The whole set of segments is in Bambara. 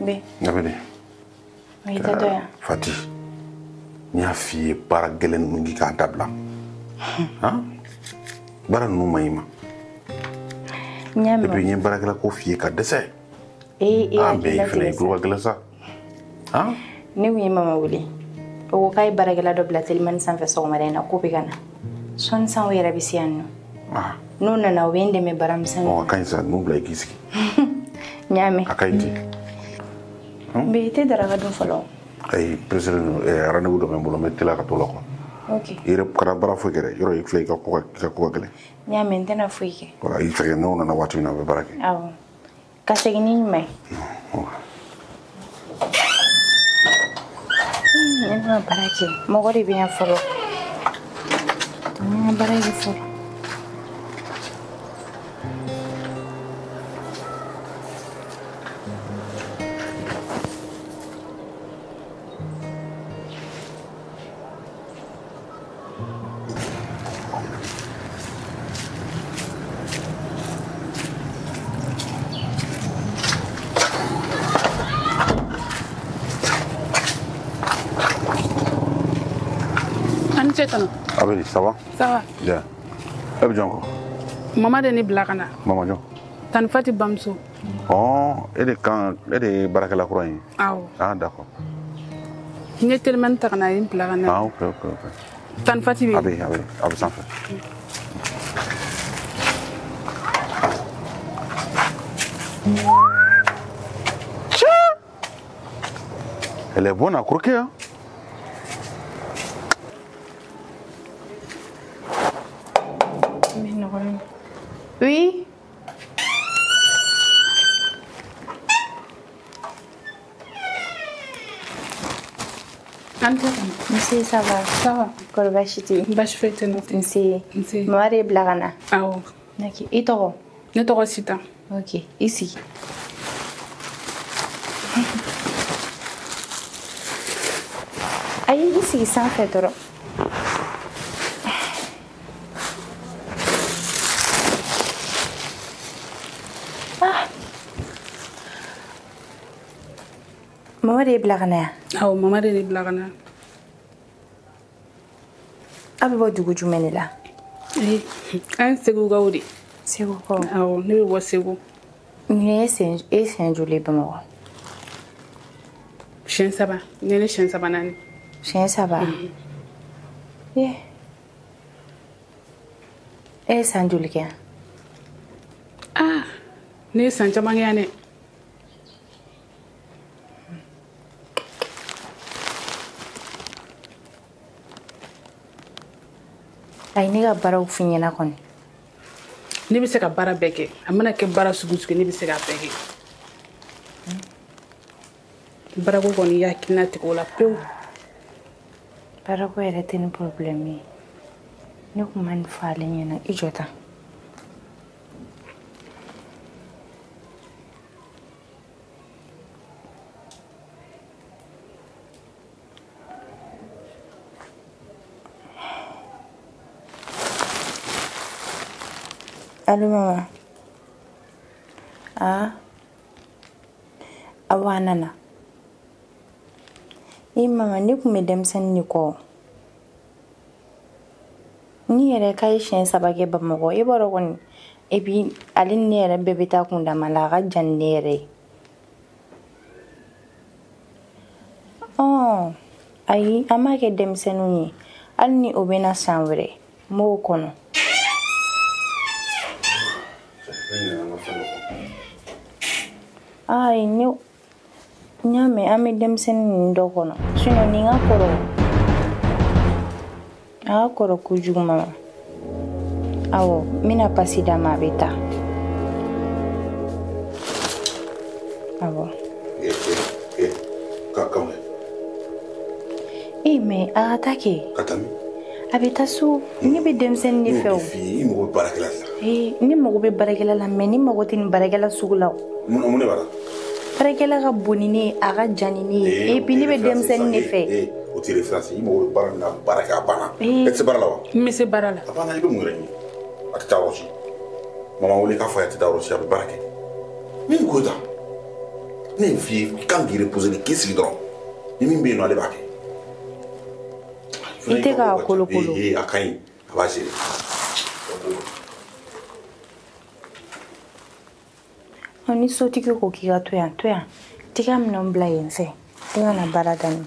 Be. Nabede. Ita doya. Fati. Nya fi bara gelen mu ngi ka dabla. Ha? Bara nu mayima. Nyama. Et puis nyi bara gela ko fi ka dese. Be fene ko gela sa. Ha? Ni wi mama wuli. O kai bara gela do blatel man san fe so mare na ko bi kana. Son san wera bisianno. Ah. Nuna na wende me baram san. O kan sa nu bla kiski. Nyame. Akaiti. Be te daraga do folo. Ay president rendez-vous do membolo metela ka tolo ko. Okay. Ire kara bara fo gere yoro ik flay ka ko gele. Nyame tena fuike. Wala il fait non na watu na be barake. Awo. Kasegini mai. Nena barake. Mogori bien folo. Nena barake folo. Abeli, ça va? Ça va. Bien. Ebe jonko. Maman de ni blakana. Maman jon. Tan fati bamso. Oh, elle baraka la croix. Aw. Ah d'accord. Ni tellement takana yin blakana. Ah OK. Tan fati bi. Abi sans fait. Elle est bonne à croquer hein. Oui. Monsieur, ça va? Ça va. Korbashiti. Bash fete no. Monsieur. Monsieur. Mari blagana. Aw. Ok. Et toi? Ne to sita. Ok. Ici. Aïe, ici, sans fait trop. Mama de blagana. Aw, mama de ni blakana. Abi bo dugu jumɛn la? An segu gawdi. Segu ko. Aw, ne bɛ bɔ segu. Ni sen joli Bamakɔ? Siyɛn saba. Ne ni siyɛn saba naani. Siyɛn saba. E san joli kɛ? Ah, ne ye san caman kɛ yan dɛ. Ayi ne ka baaraw f'i ɲɛna kɔni. Ne bɛ se ka baara bɛɛ kɛ. A mana kɛ baara sugu sugu ne bɛ se k'a bɛɛ kɛ. Baarako kɔni y'a hakilina tigɛ o la pewu. Baarako yɛrɛ tɛ ni problème ye. Ne kun ma nin fɔ ale ɲɛna. I jɔ tan. Allô maman. Ah. Awa nana. Mama ne kun bɛ denmisɛnnin de kɔ. Ni yɛrɛ ka ye siɲɛ saba kɛ Bamakɔ i b'a dɔn kɔni et puis ale ni ne yɛrɛ bɛɛ bɛ taa kun dama la a ka jan ni ne yɛrɛ ye. Ayi an m'a kɛ denmisɛnninw ye hali ni o bɛna san wɛrɛ n b'o kɔnɔ. Ayi ne nya mɛn an bɛ denmisɛnnin ninnu dɔ kɔnɔ sinon nin ka kɔrɔ a ka kɔrɔ kojugu mama. Awɔ n bɛna pasi d'a ma a bɛ taa. Awɔ. Mais a ka taa kɛ. Ka taa min? Abita su ni be demsen ni feo fi mo barakela ni mo be barakela la mais ni mo tin barakela sugula mun ne bara barakela ga bonini aga janini et puis ni be demsen ni fe o tire France mo barana baraka bana et se barala wa Monsieur Barala. abana ibe mo reni atata roshi mama wole ka fa atata roshi abi barake min ko da ne fi kan gi reposer les questions dron ni min be no ale bake ite ka kolo akai abaje oni soti ko kiga to ya tiga mnon bla yense tiga na baradan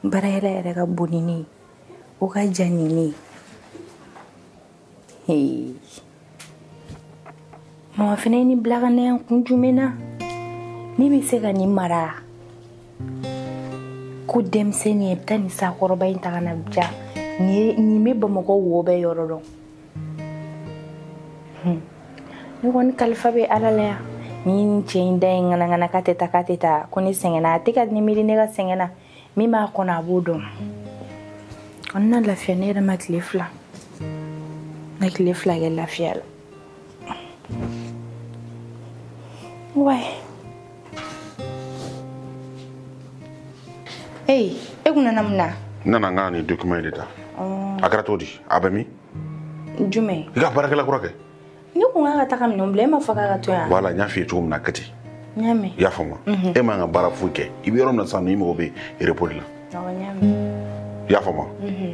barayela era ga bonini o ga janini mama fana ni blaga na yan kunjumena ni be se ga ni mara ko demseni e tani sa koroba inta kana bja ni me bamako wo be yororo ni won kalfa be alala ni chinda ngana kateta ko ni sengena tika ni miri ne ga sengena mi ma kona budo onna la fianera maklifla maklifla la fiala ouais hey eguna namna nana ngani document deta akara todi abami jume iga barakela kurake ni ko ngaka taka mnomble ma faka ga to ya wala nya fi tu mna kati nyame ya fama e ma nga bara fuke ibi rom na sanu imo be report la awa nyame ya fama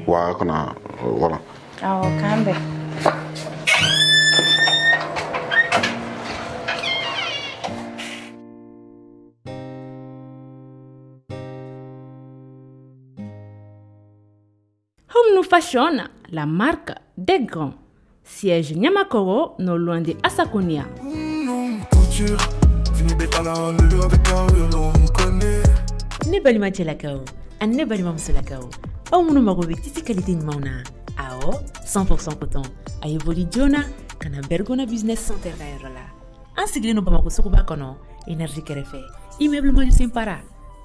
wa kana wala awa kambe Home Fashion, la marque des grands. Siège Nyamakoro, non loin de Asakonia. Ne bali ma chelakao, an ne bali ma musolakao. Au munu magobe tisi qualité nymauna. Ao 100% coton. Ayeboli jona kana bergona business center la. An sigile no bamako sukuba kono énergie kerefe. Immeuble mo simpara.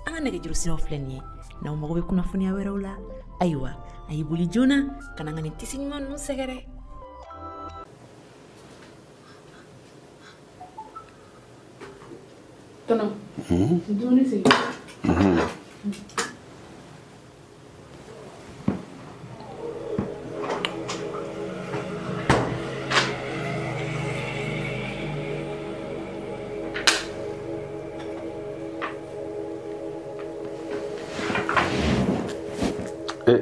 An nege juru sino fleni. Na magobe kuna funi awera aywa. Ayeboli jona kana ngani tisi nyman no segere. Tono. Duni si.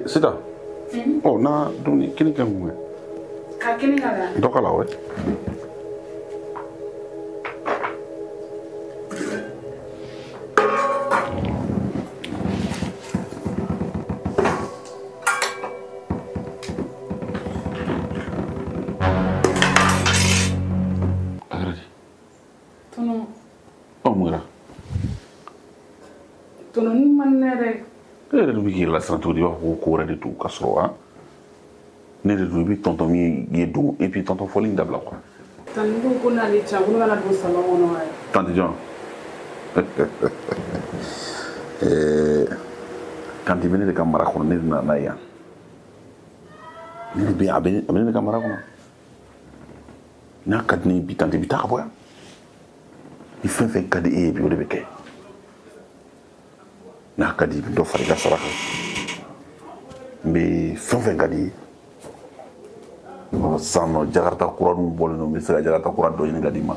Sida. Oh, na duni kini kamu. Ka kini kala. Dokala we. Tono. Oh, mura. Tono ni manere. Ne de bi la santo di wa ko re de tout kasro hein. Ne de bi tonton mi yedu et puis tonton foline dabla quoi. Tandu ko na le changu na do salon no ay. Tante John. Quand il venait de Camara, on est dans la Naya. Il est bien abonné de Camara. Il y a 4 ans, il tente de faire quoi. Il fait 4 ans et puis il est béqué. Il y a 4 ans, il doit faire la sarah. Mais fin 4 ans, sans Jakarta Kouran, mais c'est la Jakarta Kouran de Yengadima.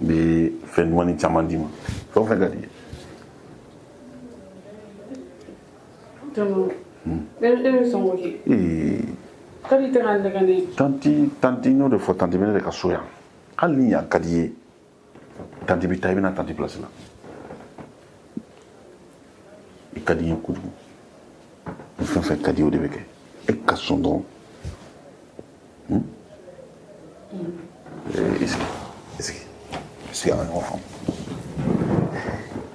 Mais fin de mois, il y a Chamandima. Fin 4 ans. Tono. Ele songo ki. Kali te gande gane. Tanti no de fo tanti bene de kasoya. Hali ya kadiye. Tanti bitai bina tanti place la. E kadiye kudu. Il faut faire kadiye de beke. E kasondon. Est-ce un enfant.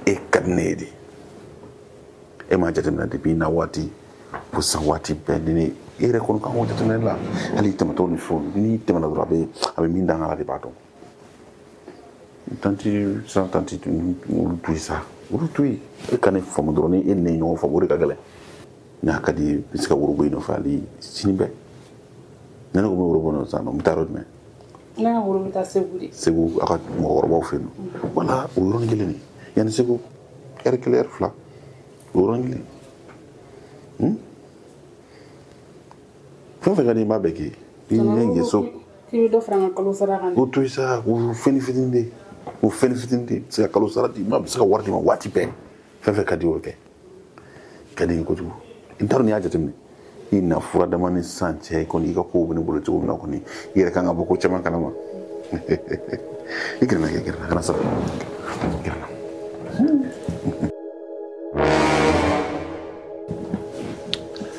E kadnedi. E ma jatem na depuis na wati pour sa wati bendini ere kon kan wota tan la ali tamato ni fon ni temana dura be abe min danga la de bato tanti sans tanti tout ça tout e kan fo mo droni e ne nyo favori ka gale na kadi biska wuro boy no fali sinibe nana ko wuro bono sa no mtarod me na wuro mita segu aka mo wuro bo fen wala wuro ngile ni yani segu clair fla wuro ngile fo fa gani mabeki ni ngi so ki do franga kalo sara kan o to isa o feni fitinde se kalo sara di ma se ka warti ma wati pe fa kadi o ke kadi ko tu intar ni aja timni ina fura da mani sanche ko ni ka ko bune bulu to na ko ni yere kan abu ko chama kana ma ikirna kana sa ikirna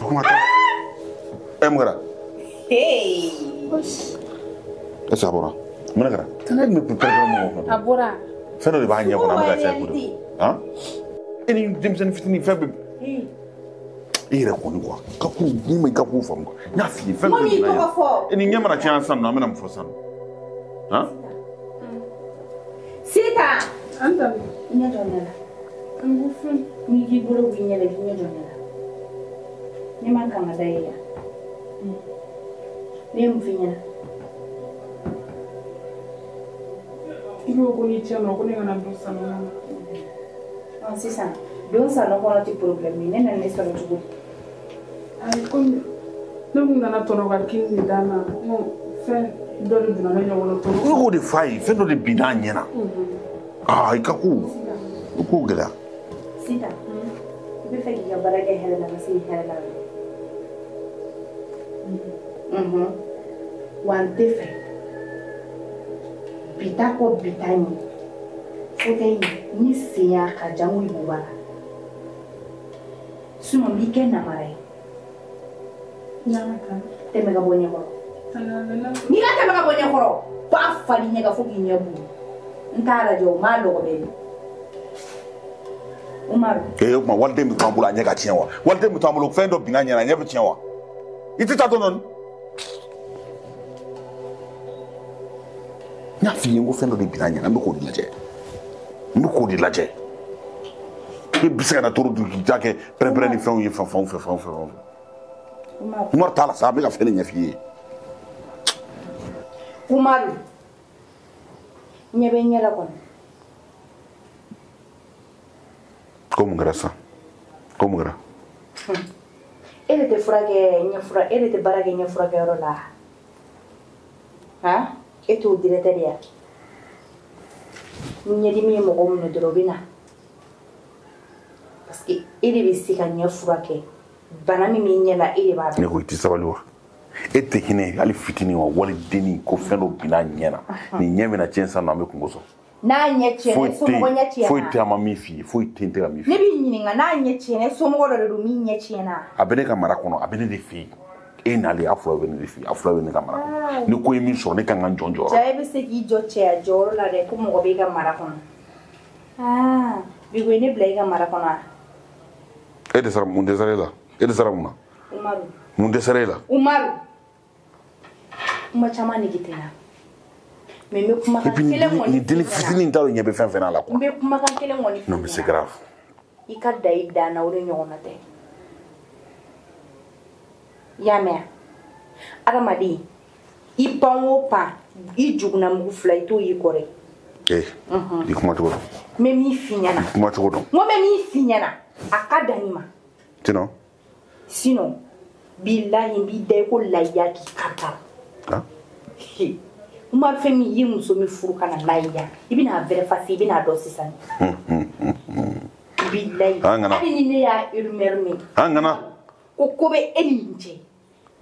ko mata emgra hey esa bora mana kara tanad me prepare mo abora feno de bahanya ko na mga sa ko ha ini dimsen fitini fabe ira ko ni kwa kapu ni mai kapu fam ko na fi feno de na ini nyama na kian san no amena mfo san ha sita anda nya donela ngufun ni gi buru nya donela ni man kan da ya ni mfinya ilo ko ni chama ko ni ngana dosa no sisa don sa no kono ti problem ni nena ne solo tugu ay kon no ngana tono ga kinzi dana no fe dole dina na nyawo to ko de fai feno de binanya na ikaku ku gela sita be fe gi gabara ga hela na si hela wan tefe bitako bitani fote ni siya ka jamu ibubara suno bike na mare nyaka teme ga bonye ko ni ga teme ga bonye ko pa fali nyega fogi nyabu ntara jo malo ko be Umar ma walde mi tambula nyega tienwa walde mi tambulo fendo binanya na nyebe tienwa iti tato non na fi ngo fendo de binanya na mbiko di laje e bisa na toro du jake prepare ni fon yi fon Umar tala sa be ga fene nya fi Umar nyebe nyela kon como grasa ele te frage nyafura ele te barage nyafura ke rola ha eto directeur nyedi mi mo ko mo drobina parce que ele bi sika nyafura ke bana mi nyela ele ba ne ko ti sabali wa ete hine ali fitini wa wali deni ko fendo bina nyena ni nyeme na chensa na me kungoso na nyechene so mo nyechena foi te ama mifi foi te ntega mifi ne bi nyininga na nyechene so mo do do mi nyechena abene ka mara kono abene de fi enali afro bene de fi afro bene ka mara ni ko emi so ne kan njonjo jabe se ki jo che joro la de ko mo be ka mara kono bi go ne blai ka mara kono ede sara munde sarela ede sara muna Umaru munde sarela Umaru chama ni kitena mais me kuma kan kele ngoni ni deli fitini ndalo nyebe fen fen ala ko me kuma kan kele ngoni non mais c'est grave ikada ida na wuri nyona te yame aramadi ipanwo pa ijuguna mu fly to yikore di kuma to me mi finyana kuma to do mo me mi finyana akada nima tino sino billahi bi de ko layaki kata Umar femi yimu so mi furu kana laya ibina vere fasi ibina do sisan billahi ani ne ya irmermi angana ko be elinje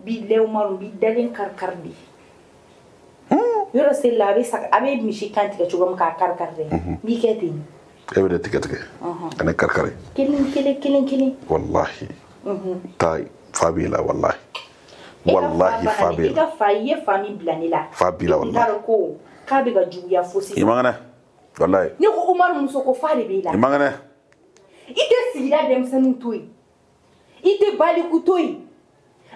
billahi Umar bi dalen karkardi yoro se labe sak abe mishi kanti ka chugam ka karkarde bi ketin ebe de tiketike ana karkare kilin wallahi tai fabila wallahi fabila ika faye fami blanila fabila wallahi ko ka be ga juya fosi imangana wallahi ni ko Umar muso ko fare be la imangana ite sira dem sanu toy ite bali ku toy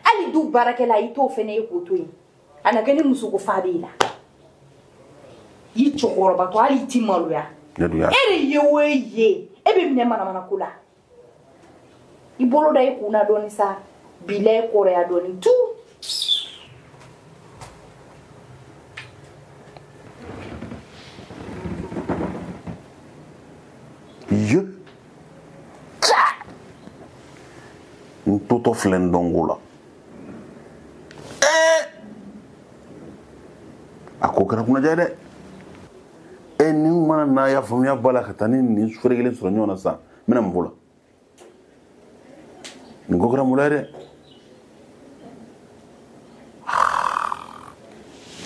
ali du barakela i t'o fɛnɛ ye k'o to yen a na kɛ ni muso ko fa b'i la i cɛkɔrɔba to hali i ti maloya e de ye o ye e bɛ minɛ manamana ko la i bolo da i kunna dɔɔni sa bila i kɔrɔya dɔɔni tu ye n totɔ filɛ n dɔnko la a ko kɛra kunnaja dɛ ni mana n'a y'a faamuya ba la ka taa ni nin feere kelen sɔrɔ ɲɔgɔn na sisan n bɛna mun fɔ la nin ko kɛra mun la ye dɛ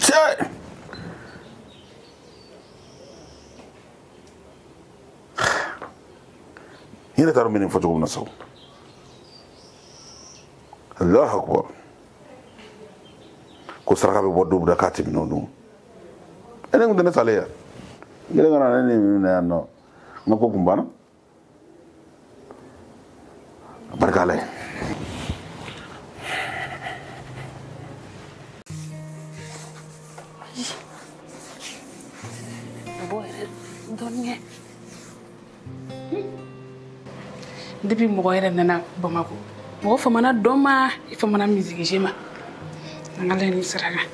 cɛ n yɛrɛ t'a dɔn n bɛ nin fɔ cogo min na sa Allahu akbar ko saraka bɛ bɔ don da k'a tɛ minɛ o don ne kun tɛ ne salen yan gɛlɛn kana ne minɛ yan nɔ n ka ko kun banna a barika Ala ye depuis mɔgɔ yɛrɛ nana Bamako mɔgɔ famana dɔ ma i famana musique jeu ma an ka layini sira kan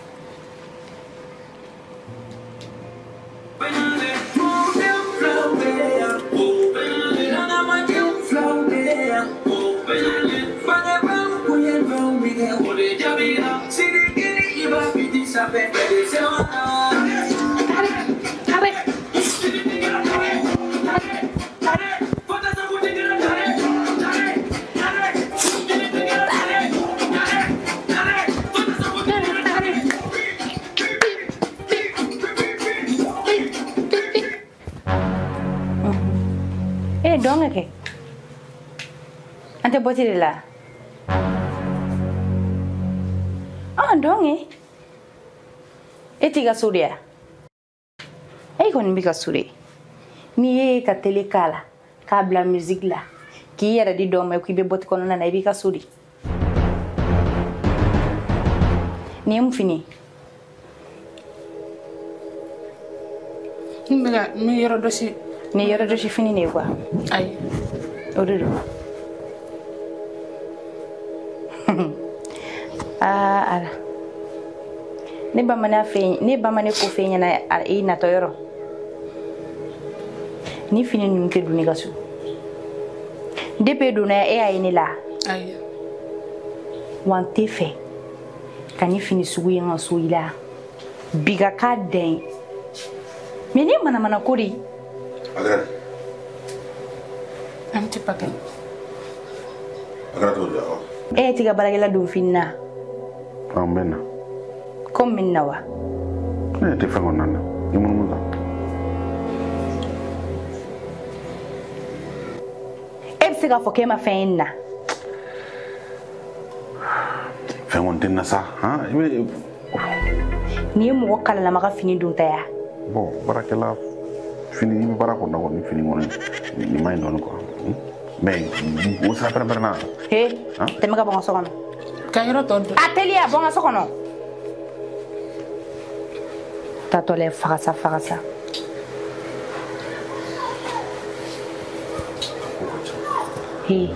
dɔngɛ kɛ an tɛ bɔti de la dɔngɛ e t'i ka so de ya e kɔni b'i ka so de n'i ye ka télé k'a la k'a bila musique la k'i yɛrɛ di dɔ ma k'i bɛ bɔti kɔnɔna na i b'i ka so de nin ye mun fini n bɛ yɔrɔ dɔ si ni yɔrɔ dɔ si fini de ye quoi ayi o de don ala ne ba ma ne ko fɛ ɲɛna i natɔ yɔrɔ ni fini ninnu tɛ don ne ka so depuis donna e y'a ye ne la ayi wa n tɛ fɛ ka ni fini sugu ye n ka so i la bi ka k'a dɛn mais ne manamana ko de Agora. Am ti pakai. Agora tu jawab. Tiga barakela don finna. Menna. Kom minna wa. Te fango nana. Imun muda. Se ka fɔ k'e ma fɛn in na. Fɛn kɔni tɛ n na sa. Ni ye mɔgɔ kalalama ka fini don ta ya. Bon, baarakɛla fini ni baara kɔnɔ kɔni fini kɔni nin ma ɲi dɔɔni quoi. Mais o sira pɛrɛn-pɛrɛn na. Tɛmɛ ka bɔ n ka so kɔnɔ. Ka yɔrɔ tɔ dɔn. A teliya bɔ n ka so kɔnɔ. Tatɔ lɛ fagasa. Hey.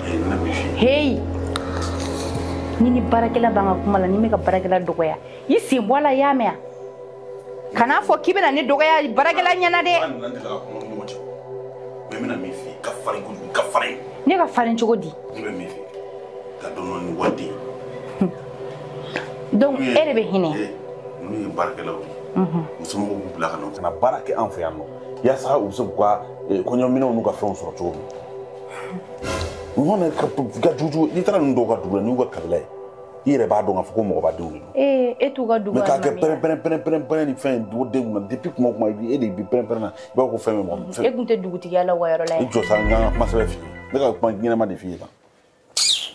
Ni barakɛla b'an ka kuma la ni me ka barakɛla dɔgɔya i sen bɔ a la y'a mɛn kana fɔ k'i bɛna ne dɔgɔya barakɛla ɲɛna dɛ. Ne ka farin cogo di. donc e de bɛ hinɛ. n'u ye baarakɛlaw ye musomɔgɔw b'u bila ka na ka na baara kɛ an fɛ yan nɔ yaasa u bɛ se k'u ka kɔɲɔminɛw n'u ka fɛnw sɔrɔ cogo min. Ɲɔgɔn ka juju n'i taara ninnu dɔw ka dugu la n'u ka kabila ye i yɛrɛ b'a dɔn k'a fɔ ko mɔgɔbadenw de don. E t'u ka dugu la. mais k'a kɛ pɛrɛn ni fɛn o denw na depuis kuma e de bi pɛrɛn na i b'a fɔ ko fɛn bɛ mɔgɔ. E tun tɛ dugutigiya la wa yɔrɔ la yan. I jɔ sa n ka kuma sɛbɛn f'i ye ne ka kuma ɲɛnama de f'i ye tan.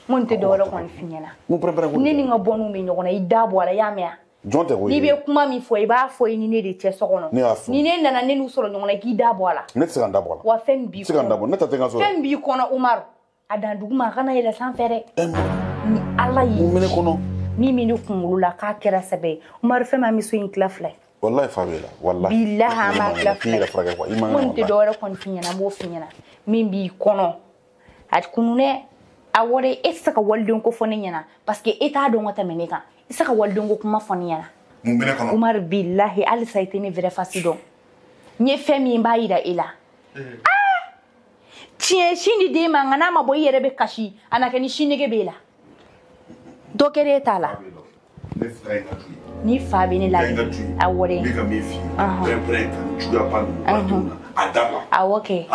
Mun tɛ dɔwɛrɛ kɔni f'i ɲɛna. Ne ni n ka bɔnniw bɛ ɲɔgɔn na i da bɔ a la i y'a mɛn wa. Jɔn tɛ ko ye. N'i bɛ kuma min fɔ i b'a fɔ i ni ne de cɛ so kɔnɔ. Ne y'a fɔ. Ni ne nana ne n'u sɔrɔ ɲɔgɔn na i k'i da bɔ a la. Ne tɛ se ka n da bɔ a la. Wa fɛn b'i kɔnɔ. Se ka n da bɔ ne ta tɛ n ka so. Fɛn b'i kɔnɔ Umaru a dan dugu ma a kana yɛlɛ sanfɛ dɛ. ni ala yi mene kono ni mini kunkolo la k'a kɛra sɛbɛ Umaru fɛn ma muso in tila fila wallahi fa bela wallahi billahi ma tila fila frage quoi mun te dɔwɛrɛ kɔni fi ɲɛna m'o fi ɲɛna min b'i kɔnɔ a kununɛ a wɔre e tɛ se ka walidenw ko fɔ ne ɲɛna parce que e t'a dɔn ka tɛmɛ ne kan i tɛ se ka walidenw ko kuma fɔ ne ɲɛna mun bene kono Umaru billahi halisa i tɛ ne vrai face dɔn n ye fɛn min b'a yira e la tiɲɛ sini den ma nka n'a ma bɔ i yɛrɛ bɛ kasi a na kɛ ni sinege b'e la dɔ kɛra e t'a la ni fa bɛ ne la a wɔre awɔ kɛ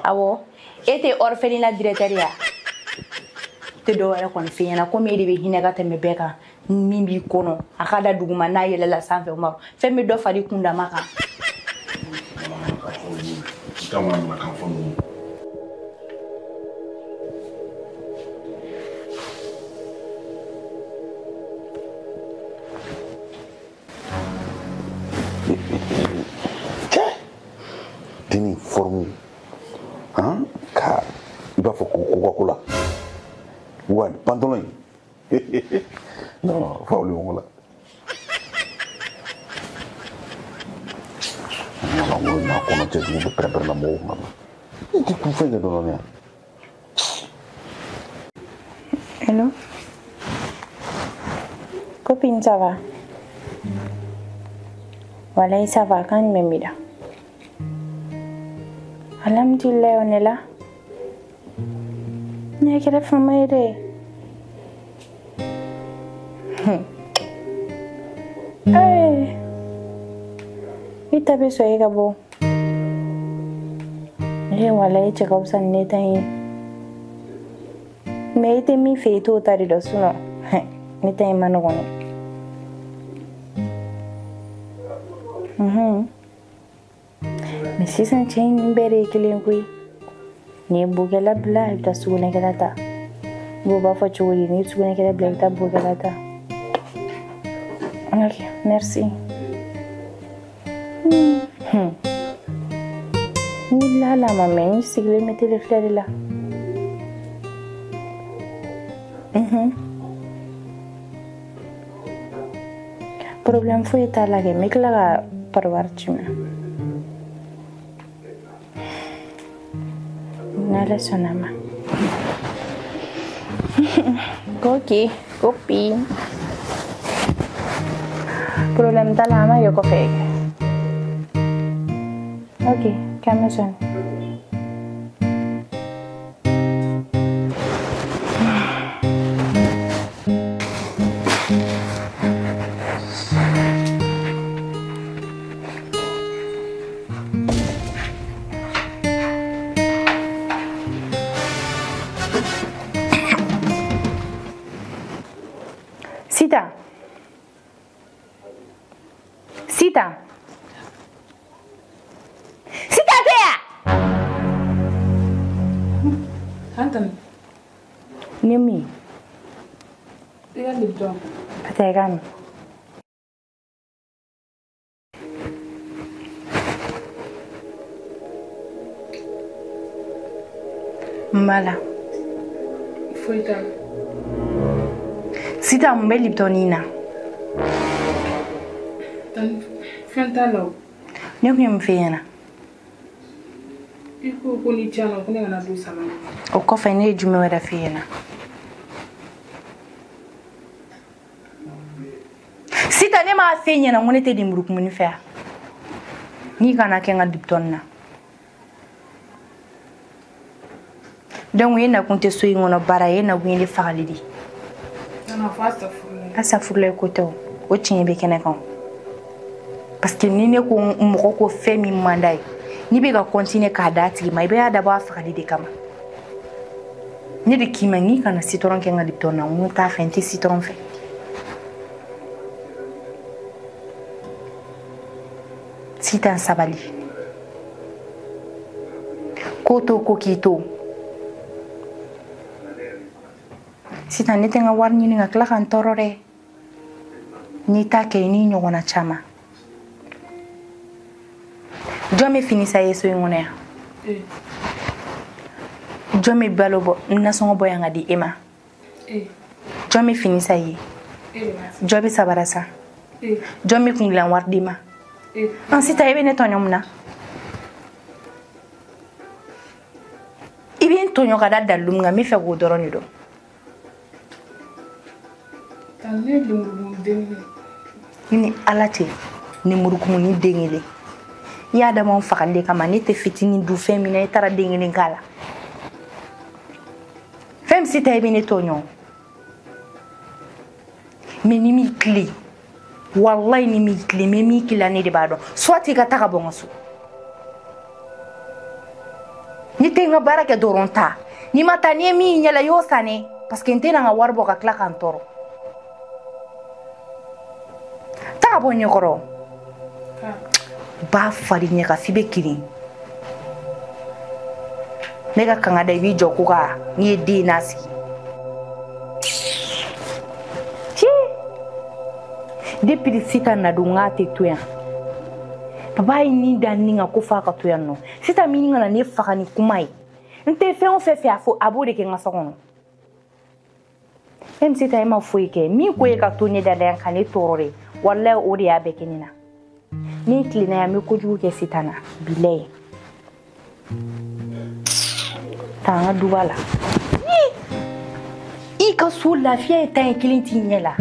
awɔ e tɛ orphelinat directeur ya tɛ dɔwɛrɛ kɔni f'i ɲɛna komi e de bɛ hinɛ ka tɛmɛ bɛɛ kan min b'i kɔnɔ a ka da duguma n'a yɛlɛla sanfɛ Umaru fɛn bɛ dɔ fari kundama kan dini forme hein ka il va faut Coca-Cola ouais pantalon non faut le voilà non na kono te di prepare la mo mama ti ku fai da non ya hello copine ça va voilà ça va quand même mira alhamdulillah on est là nya kira famere ita be so ega bo wala e check up san ne tai me ite mi fe to tari do suno ni tai mano goni mais si san chain bere kelen kui ni bugela bla ita sugune kelata bo ba fa churi ni sugune kela bla ita bugela ta ok merci ni la la maman sigle mettre les fleurs là problème foi ta la que me kla parvar chima nada sonama Coqui copi problème ta la ma yo ko fe ok calme son Sita tea Anton Nimi dia libdom Pategan Mala Foita Sita mbe libtonina tan fentalo Nyoki mfiyana iko kuni chano kuni ana du sama o kofa ne jume wada fiyana Sita ne ma fiyana ngone te dimbruk muni fa ni kana kenga diptonna donc yena kunte soyi ngono bara yena gwindi fagalidi ana fasta fulle asa fulle koto o tiɲɛ bɛ kɛnɛ kan parce que ni ne ko mɔgɔ ko fɛn min man d'a ye ni bɛ ka continuer k'a d'a tigi ma i bɛ dabɔ a fagali de kama ne de k'i ma n'i kana citron kɛ n ka lipton na n t'a fɛ n tɛ citron fɛ sitan sabali ko to ko k'i to sitan ne tɛ n ka wari ɲini ka tila ka n tɔɔrɔ dɛ n'i t'a kɛ i n'i ɲɔgɔnna caman jɔn bɛ fini sa ye so in kɔnɔ yan jɔn bɛ balo bɔ nasɔngɔ bɔ yan ka di e ma jɔn bɛ fini sa i ye jɔn bɛ sabara sa jɔn bɛ kungilan wari d'i ma Sitan i bɛ ne tɔɲɔ mun na i bɛ n tɔɲɔ ka da dalu min kan n bɛ fɛ k'o dɔrɔn de dɔn ni ala tɛ ni murukumu ni den kelen i y'a dama fagali kama ne tɛ fitinin du fɛn min na i taara den kelen k'a la fɛn min si tɛ i bɛ ne tɔɲɔ mais ni m'i tile wallahi ni m'i tile mais m'i kila ne de b'a dɔn soit i ka taa ka bɔ n ka so ni tɛ n ka baara kɛ dɔrɔn ta ni ma taa ni ye min ɲɛla i y'o san ne parce que n tɛna n ka wari bɔ ka tila ka n tɔɔrɔ taa ka bɔ ɲɛkɔrɔ b'a fari ɲɛ ka f'i bɛ kirin ne ka kanga da i b'i jɔ ko ka n'i ye den n'a sigi depuis Sitan na don k'a tɛ to yan papa ye nin da nin kan ko f'a ka to yan nɔ Sitan min kana ne faga ni kuma ye n tɛ fɛn o fɛn fɛ a fɔ a b'o de kɛ n ka so kɔnɔ même Sitan e ma foyi kɛ min ko ye ka to ne da yan ka ne tɔɔrɔ de wallahi o de y'a bɛɛ kɛ ne na ni tilenna yan n bɛ kojugu kɛ Sitan na bilahi taa n ka duba la i ka so lafiya ye tan ye kelen t'i ɲɛ la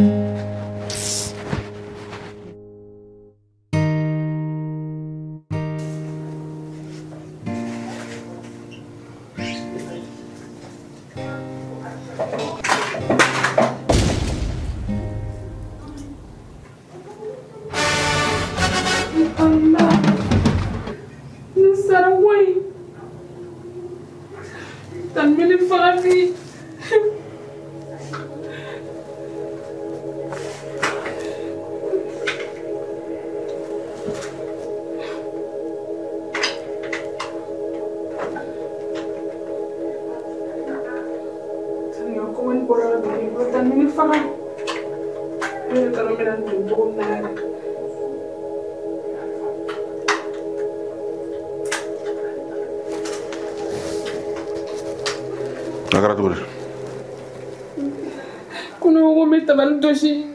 tabali dosi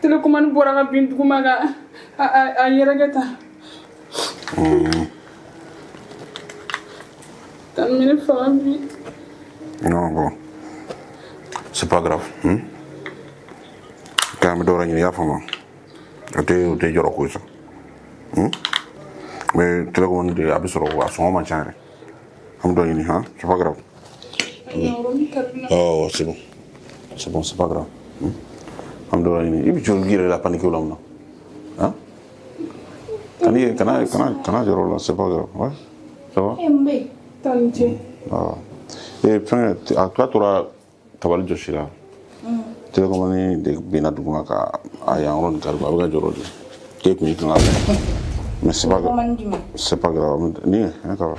telecommande bora ka bin duguma ka a yɛrɛkɛ ta tan mine faga bi non bon c'est pas grave quand même dora ɲini y'a faamu o tɛ jɔrɔ ko sa mais telecommande de a bɛ sɔrɔ a sɔngɔ man ca yɛrɛ an bɛ dɔ ɲini hein c'est pas grave oh c'est bon c'est pas grave il peut dire la panique là non hein kana là c'est pas grave ouais ça va et puis à toi tu auras tabal joshi là tu le comment de bina duguma ka aya on ka ba ga joro de ke ku kan mais c'est pas grave ni hein ça va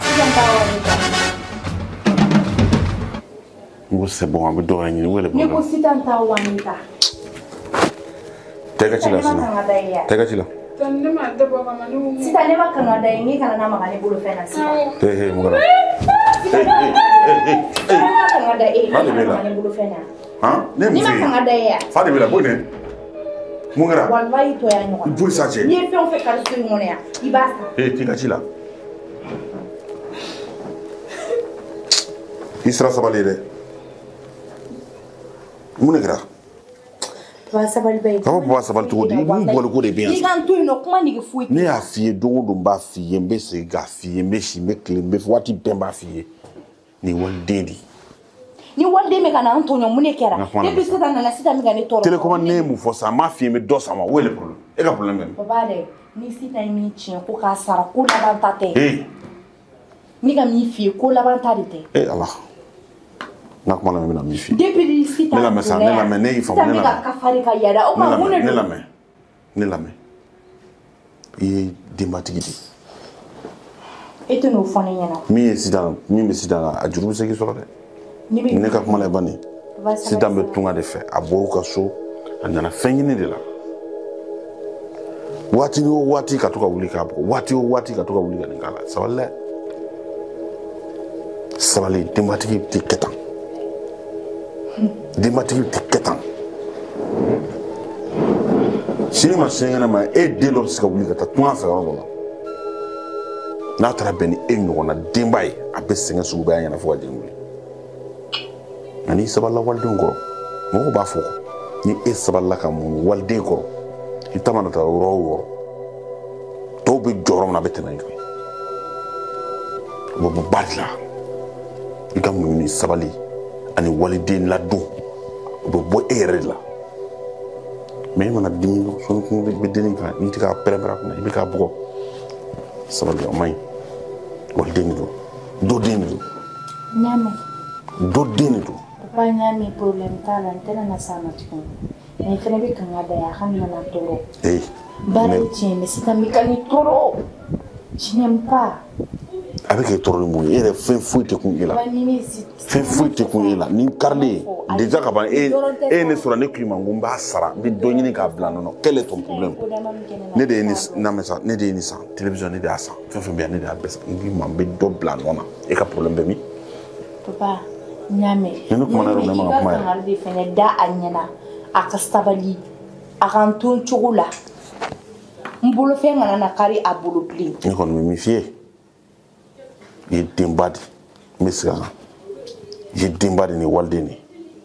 c'est bon on doit ni wele ni ko Sitan ta wanita tega ci la tan ne ma dabo ka manu Sitan ne ma kan da yi kana na magani bulu fena Sitan mu gara kan da magani bulu fena ha ne mu kan da ya fa de bela bone mu gara wallahi to ya nyoko bu sa ce ni fe on fe ka su ngone ya ibasa tega ci la isra sabali de mu ne gara Comment pouvoir savoir tout dire? Vous voulez quoi de bien? Ne y'a fille don b'a fille mbe se ga fille mbe shi mbe kle mbe wati pemba fille ni waldedi ni walde me kana Antonio mune kera depuis Sitan na Sitan mi ga ne toro télécommande ne mu fo ça ma fille me do ça ma où est le problème? Et le problème papa de ni Sitan mi chien ko ka sara ko la bantate mi ga mi fille ko la bantate Allah nak mana me na mi fi depuis Sitan ne la me ne il faut ne la ka fari ka yada o ma mune ne la me e dematigi e to no fone yana mi me Sitan a juru se ki so de ne ka kuma la bani Sitan be tunga de fe a boru ka so a nana fɛɲini de la waati o waati ka to ka wuli ka bɔ waati o waati ka to ka wuli ka nin k'a la sabali dɛ sabali denbatigi tɛ kɛ tan denbatigi tɛ kɛ tan sini ma sengana ma e den dɔ se ka wuli ka taa tunga fɛ yɔrɔ dɔ la n'a taara bɛn ni e ɲɔgɔnna denba ye a bɛ sɛgɛn sugu bɛɛ ɲɛna fo ka den wuli nka n'i sabalila walidenw kɔrɔ mɔgɔw b'a fɔ ni e sabalila ka mun waliden kɔrɔ i ta mana taa yɔrɔ o yɔrɔ dɔw bɛ jɔ yɔrɔ min na a bɛ tɛmɛ i kan o bɛ bɔ ba de la i ka muɲu ni sabali ani waliden ladon o bɛ bɔ e yɛrɛ de la mais i mana dimi dɔn sɔnni kun bɛ denni kan n'i tɛ k'a pɛrɛn-pɛrɛn kunna i bɛ k'a bugɔ sabali o man ɲi waliden de don dɔ den de don dɔ den de don papa ɲaami problème t'a la n tɛna na s'a ma tuguni mais fɛnɛ bɛ kanga da yan a ka nana tɔɔrɔ baara ye tiɲɛ mais sisan bɛ ka ni tɔɔrɔ je n'aime pas a bɛ kɛ tɔɔrɔ ni mun ye e yɛrɛ fɛn foyi tɛ kun e la fɛn foyi tɛ kun e la ni karili déjà ka ban e ye ne sɔrɔ ne k'i ma ko n b'a sara n bɛ dɔ ɲini k'a bila nɔ quel est ton problème ne de ye nin namɛ sa ne de ye nin san télévision ne de y'a san fɛn fɛn bɛ yan ne de y'a bɛɛ san n k'i ma n bɛ dɔ bila nɔ na e ka problème bɛ min papa ɲaamɛ ne kumana yɔrɔ min na ma ka kuma yɛrɛ i ka kangari de fɛnɛ da a ɲɛna a ka sabali a ka n to cogo la n bolofɛn kana na kari a bolo bilen ne kɔni bɛ min f'i ye i ye denba de n bɛ segin a kan i ye denba de ni waliden de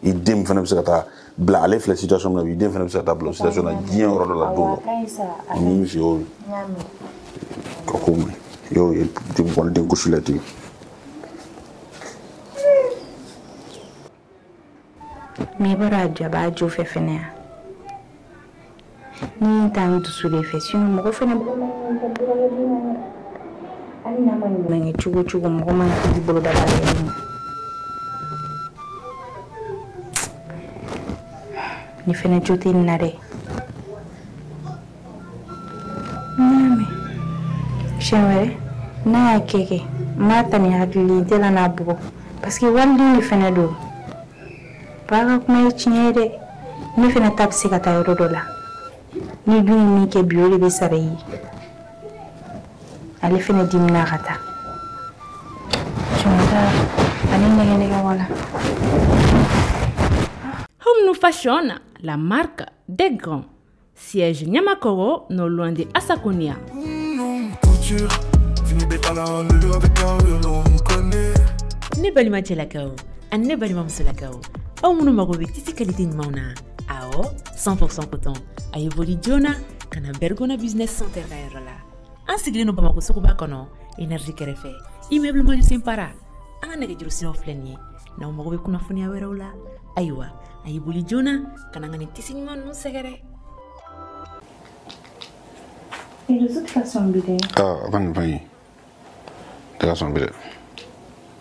i den min fana bɛ se ka taa bila ale filɛ situation min na i den fana bɛ se ka taa bila o situation na diɲɛ yɔrɔ dɔ la don dɔ n bɛ min f'i ye o ye ka ko mɛn i y'o ye waliden gosila ten mais bara jaba jo fɛ fɛnɛ yan ni ta n dusu de fɛ sinon mɔgɔ fɛnɛ hali n'a ma ɲuman kɛ cogo o cogo mɔgɔ man k'i bolo da baara kɛ ni fɛnɛ jo tɛ nin na dɛ ɲaamɛ siɲɛ wɛrɛ n'a y'a kɛ n b'a ta ni hakili n tɛ la n'a bugɔ parce que waliden de fɛnɛ don ba ka kuma ye tiɲɛ ye dɛ ne fɛnɛ ta bɛ se ka taa yɔrɔ dɔ la ni dun ye min kɛ bi o de bɛ sara i ye ale fɛnɛ dimina ka taa ani nɛgɛ wala Home Fashion, la marque des grands. Siège Nyamakoro, non loin de Asakonia. Ne balima chelakao, ne balima musolakao. Au munu magobe titi qualité nymauna. Ao 100% coton. Ayeboli Jona, kana Bergona Business Center la. En sigle no bamako sukuba kono, énergie kerefe. Immeuble mo simpara. Anga nege juru sino fleni. Na magobe kuna funia weraula. Aywa. Ayeboli Jona, kana ngani tisi nyman no segere. Et de toute façon, bide. Van. De toute façon, bide.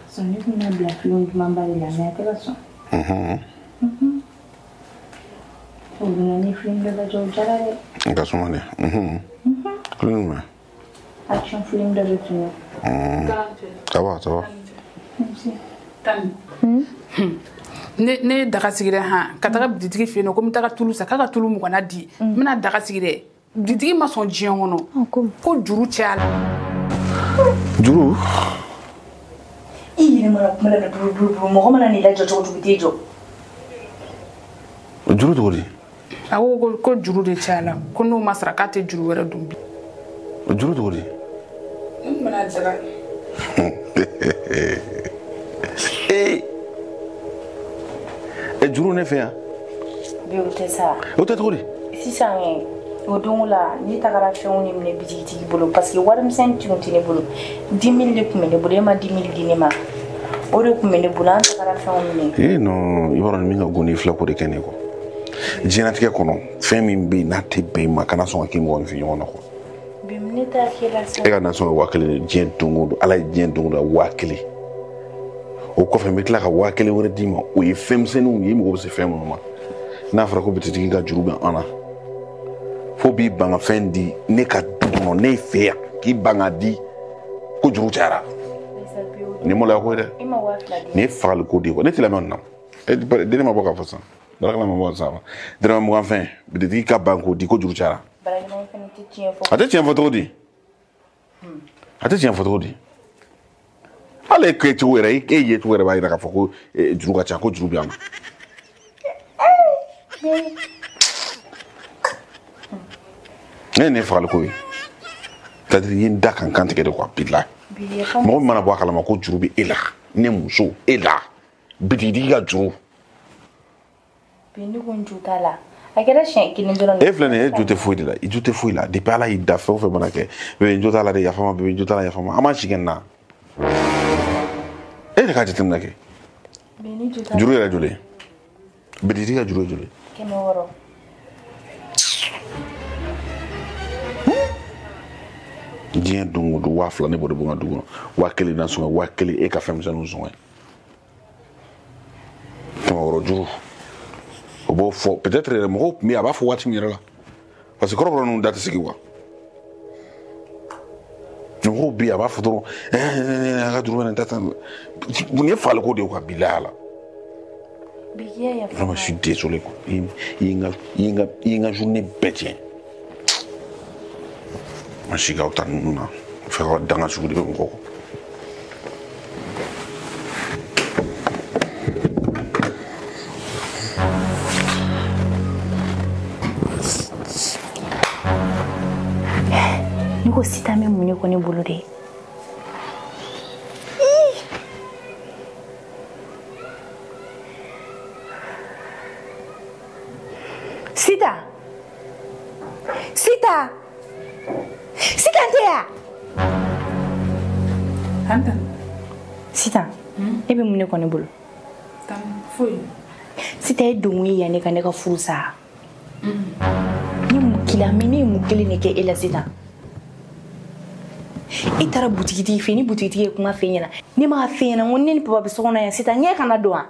Son n'est pas une blague, l'on demande pas de la mer, de toute façon. Faut bien les films de la Georgia. De toute façon, Action film de retour. Ça va. Merci. Ne daga sigire ha ka taga bitigi fe no ko mi taga tulu sa ka tulu mu kana di mina daga sigire bitigi ma son jiyan wono ko juru chala juru i ma mala du mo ko mana ni la jojo du bitejo juru to di awo ko juru de chala ko no masra ka te juru wera dumbi juru to di mana daga juru ne fɛ yan bi o tɛ sa o tɛ cogo di sisan o don la ni tagara fɛnw ni minɛ bitigi bolo parce que warimisɛn tun tɛ ne bolo 10 000 de tun bɛ ne bolo e ma 10 000 di ne ma o de tun bɛ ne bolo an tagara fɛnw minɛ non i b'a dɔn min ka go ni filɛ ko de kɛ ne kɔ diɲɛnatigɛ kɔnɔ fɛn min bɛ yen n'a tɛ bɛn i ma kana sɔn ka k'i mɔgɔ fɛ ɲɔgɔn na kɔ bi ne t'a kɛ la sa e ka nasɔn ye 1000 diɲɛ don o don ala ye diɲɛ don o don 1000 o kɔfɛ n bɛ tila ka 1000 wɛrɛ d'i ma o ye fɛnmisɛnninw ye i mago bɛ se fɛn minnu ma n'a fɔra ko bitigi ka juru bɛ an na fo b'i ban ka fɛn di ne ka du kɔnɔ ne fɛ yan k'i ban ka di ko juru cayara ni maloya ko ye dɛ ni ye fagali ko de ye ne tɛ lamɛn na deni ma bɔ k'a fɔ sisan barakala ma bɔ sisan dɛrɛmɛ 20 fɛn bitigi ka ban k'o di ko juru cayara a tɛ tiɲɛ fɔ cogo di ale kɛ cogo yɛrɛ e ye cogo yɛrɛ b'a yira k'a fɔ ko juru ka ca ko juru bɛ yan ne fagal ko c'est-à-dire yin da kan tigɛ de quoi billahi mɔgɔ min mana bɔ a kalama ko juru bɛ e la ne muso e la bitigi ka juru bi ni ko ju t'a la a kɛra siɲɛ kelen dɔrɔn e filɛ nin ye e ju tɛ foyi de la i ju tɛ foyi la depuis ala y'i da fɛn o fɛn mana kɛ bébé jo t'a la de yafa ma bébé jo t'a la yafa ma an ma si kɛ nin na e de ka jateminɛ kɛ juru yɛrɛ joli bitigi ka juru ye joli 100 diɲɛ don o don 2000 ne b'o de bɔ n ka du kɔnɔ 1000 na sɔngɔ 1000 e ka fɛn misɛnninw sɔngɔ 100 juru o b'o fɔ peut-être yɛrɛ mɔgɔw tun bɛ yen a b'a fɔ waati min yɛrɛ la parce que kɔrɔbɔrɔ ninnu da tɛ sigi wa mɔgɔw bɛ yen a b'a fɔ dɔrɔn a ka juru bɛ nin ta tan nin ye faliko de ye quoi bilahi la vraiment je suis désolé quoi i ye n ka journée bɛɛ tiɲɛ ma si ka ta ninnu na fɛ ka danga sugu de bɛ mɔgɔ kɔ ni ko Sita bɛ mun ne ko ne bolo de Sita tɛ ya Tantan Sita e bɛ mun ne ko ne bolo tan foyi Sita ye dongo ye yanni ka ne ka furu sa ni mun kila mais ne mun kelen ne kɛ e la Sita i taara butigitigi fɛ ni butigitigi ye kuma fɛ ɲɛna ne ma fɛ ɲɛna ko ne ni papa bɛ so kɔnɔ yan Sita ɲɛ kana don wa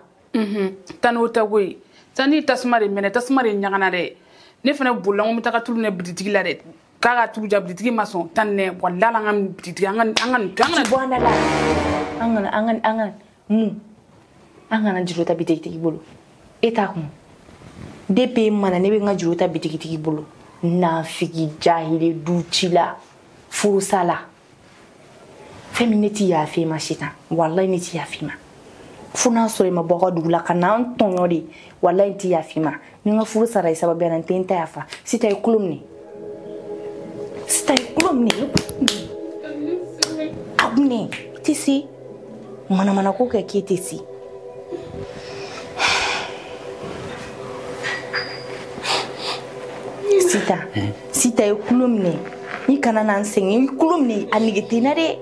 tan o ta koyi tan ni tasuma de minɛ tasuma de ɲagana dɛ ne fana bolila n ko n bɛ taga tulu ne bitigi la dɛ k'a ka tulu ja bitigi ma sɔn tan ne walahi an ka bitigi an ka bɔ an da la an ka mun an kana juru ta bitigi bolo e t'a kun depuis mana ne bɛ n ka juru ta bitigi bolo nafigi jahili du ci la furusa la fɛn min ne t'i yafe ma Sita wallahi ne t'i yafe ma fo n'a sɔrɔ i ma bɔ ka dugu la ka n'an tɔɲɔ de wallahi t'i yafe ma ni n ka furu sara i sababuya la n tɛ n ta yafa Sita ye kulo minɛ a minɛ tɛ se manamana ko kɛ k'e tɛ se Sita ye kulo minɛ i kana n'an sɛgɛn i kulo minɛ a nege tɛ n na dɛ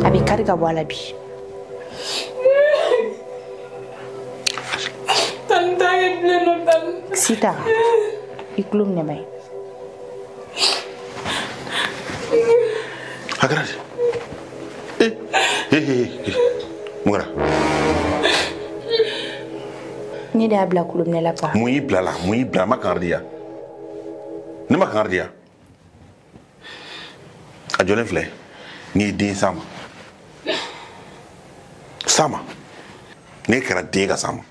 a bɛ kari ka bɔ a la bi Sita i kulo minɛ ba ye a kɛra mun kɛra ne de y'a bila kulo minɛ la pa mun y'i bila a ma kankari di yan ne ma kankari di yan a jɔlen filɛ n'i ye den s'a ma ne kɛra den ka s'a ma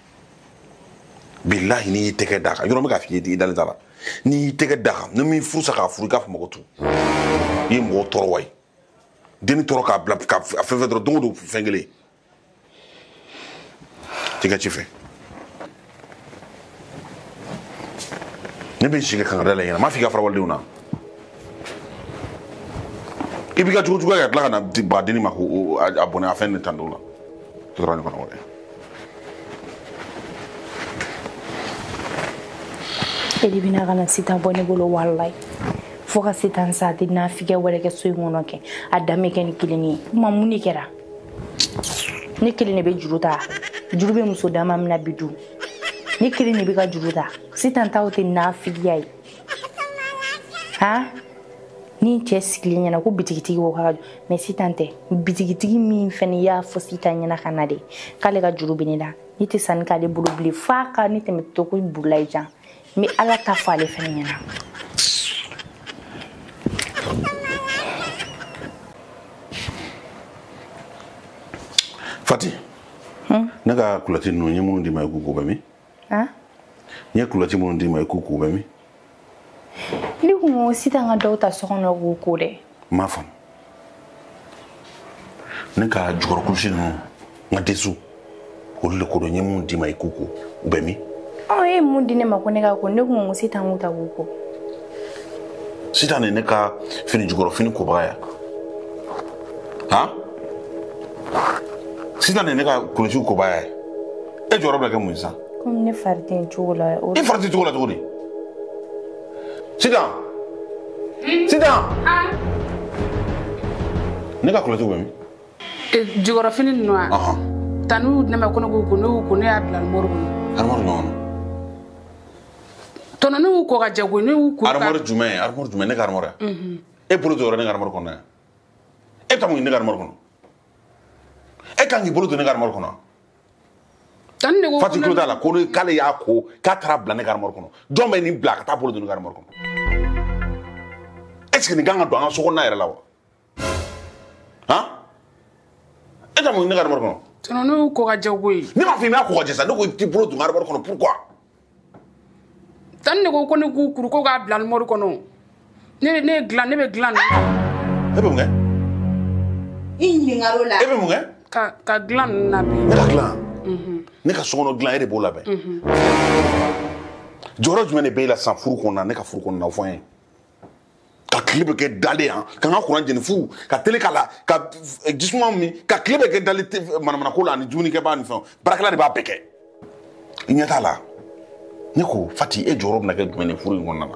bilahi n'i y'i tɛgɛ d'a kan yɔrɔ n bɛ k'a f'i ye i dalen t'a la n'i y'i tɛgɛ d'a kan ni min furusa k'a furu i k'a fɔ mɔgɔ tu i ye mɔgɔ tɔɔrɔ wa ye denni tɔɔrɔ k'a bila ka fɛn fɛn dɔrɔn don o don fɛn kelen t'i ka ci fɛ ne bɛ n si kɛ kankari la ɲɛna n m'a fɔ i ka fara walidenw na i b'i ka cogo juguya kɛ ka tila ka na ba denni ma ko a bɔnɛ a fɛn ne tan dɔw la tora ɲɔgɔn na wɛrɛ e de bɛna ka na Sita bɔ ne bolo wallahi fo ka Sita sa a tɛ nafigɛ wɛrɛ kɛ so in kɔnɔ kɛ a dan bɛ kɛ ni kelen ye o tuma mun de kɛra ne kelen de bɛ juru ta juru bɛ muso dama min na bi dun ne kelen de bɛ ka juru ta Sita taw tɛ nafigiya ye ni cɛ sigilen ɲɛna ko bitigitigi o ka mais Sita tɛ bitigitigi min fɛnɛ y'a fɔ Sita ɲɛna ka na de k'ale ka juru bɛ ne la ne tɛ sanni k'ale bolo bilen f'a ka ne tɛmɛ to ko burulayi jan mais ala ta fɔ ale fɛnɛ ɲɛna Fati ne ka kulɔti ninnu n ye minnu d'i ma i k'u ko bɛ min n ye kulɔti minnu d'i ma i k'u ko bɛ min ne ko n ko Sita n ka dɔw ta so kɔnɔ k'u ko dɛ n m'a faamu ne ka jukɔrɔ kulusi ninnu n ka desu olu de ko dɔn n ye minnu d'i ma i k'u ko u bɛ min Oh, mun di ne ma ko ne ka ko ne ko sitan wuta wuko. Sitan ne ka fini jukɔrɔ fini ko baya. Ha? Sitan ne ka kulusi ko baya. E jɔrɔ bɛ kɛ mun sa? Comme ne farden cogo la. E farden cogo la cogo di? Sitan. Sitan. Ne ka kulusi bɛ min? Jukɔrɔ fini ninnu wa? Tanu ne ma ko ne ko ne y'a bila armoire kɔnɔ. Armoire ɲɔgɔn. Tɔnɔ ne y'u ko ka jago ne y'u ko. Armoire jumɛn ne ka armoire. E bolo jɔyɔrɔ ne ka armoire kɔnɔ yan. E ta mun ne ka armoire kɔnɔ. E kan k'i bolo don ne ka armoire kɔnɔ. Tanu ne ko. Fati kulo t'a la ko k'ale y'a ko k'a taara bila ne ka armoire kɔnɔ. Jɔn bɛ nin bila ka taa bolo don ne ka armoire kɔnɔ. Est-ce que nin kan ka don an ka sokɔnɔna yɛrɛ la wa? Han? E ta mun ne ka armoire kɔnɔ. Tɔnɔ ne y'u ko ka jago ye. Ne m'a fɔ i m'a ko ka jɛ sa ne ko i t'i bolo don n ka armoire kɔnɔ pourquoi? Tanu ne ko ne k'u kuru ko k'a bila armoire kɔnɔ. Ne bɛ dilan E bɛ mun kɛ? I ɲininkaro la. E bɛ mun kɛ? Ka dilan ninnu labɛn. Ne ka dilan. Ne ka sokɔnɔ dilan e de b'o labɛn. Jɔyɔrɔ jumɛn de b'e la sisan furu kɔnɔna ne ka furu kɔnɔna o fɔ an ye. Ka tile bɛ kɛ dalen yan ka n ka kuran jeni fu ka tele k'a la ka jisuma min ka tile bɛ kɛ dali manamanako la ani dumunikɛbaa ni fɛnw baarakɛla de b'a bɛɛ kɛ. I ɲɛ t'a la. Ne ko Fati e jɔyɔrɔ bɛna kɛ jumɛn ye furu in kɔnɔna na?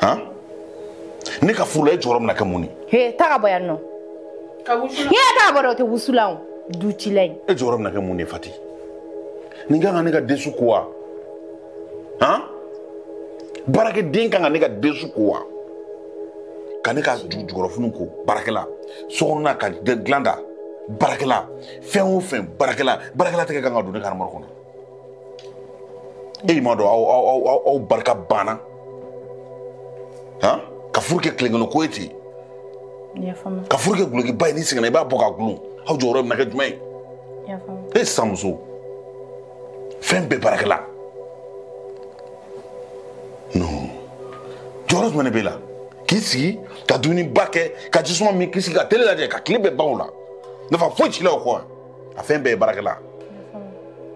Han? Ne ka furu la e jɔyɔrɔ bɛna kɛ mun ye? He, taa ka bɔ yan nɔ. Ka wusu la. Ɲɛ taa ka bɔ dɛ o tɛ wusu la o. Du cila in. E jɔyɔrɔ bɛna kɛ mun ye Fati? Nin kan ka ne ka densu ko wa? Han? Baarakɛden kan ka ne ka densu ko wa? Ka ne ka jukɔrɔfiniw ko baarakɛla sokɔnɔna ka dilan da baarakɛla fɛn o fɛn baarakɛla tɛgɛ kan ka don ne ka armoire kɔnɔ. E m'a dɔn aw barika banna. Han? Ka furu kɛ tilenkɔnɔ ko ye ten. Ka furu kɛ gulokiba ye n'i sɛgɛnna i b'a bɔ ka gulon aw jɔyɔrɔ bɛna kɛ jumɛn ye? E sisan muso fɛn bɛɛ baarakɛla. Non jɔyɔrɔ jumɛn de b'e la k'i sigi ka dumuniba kɛ ka jisuma min k'i sigi ka télé lajɛ ka tile bɛɛ ban o la nafa foyi t'i la o kɔ a fɛn bɛɛ ye baarakɛla.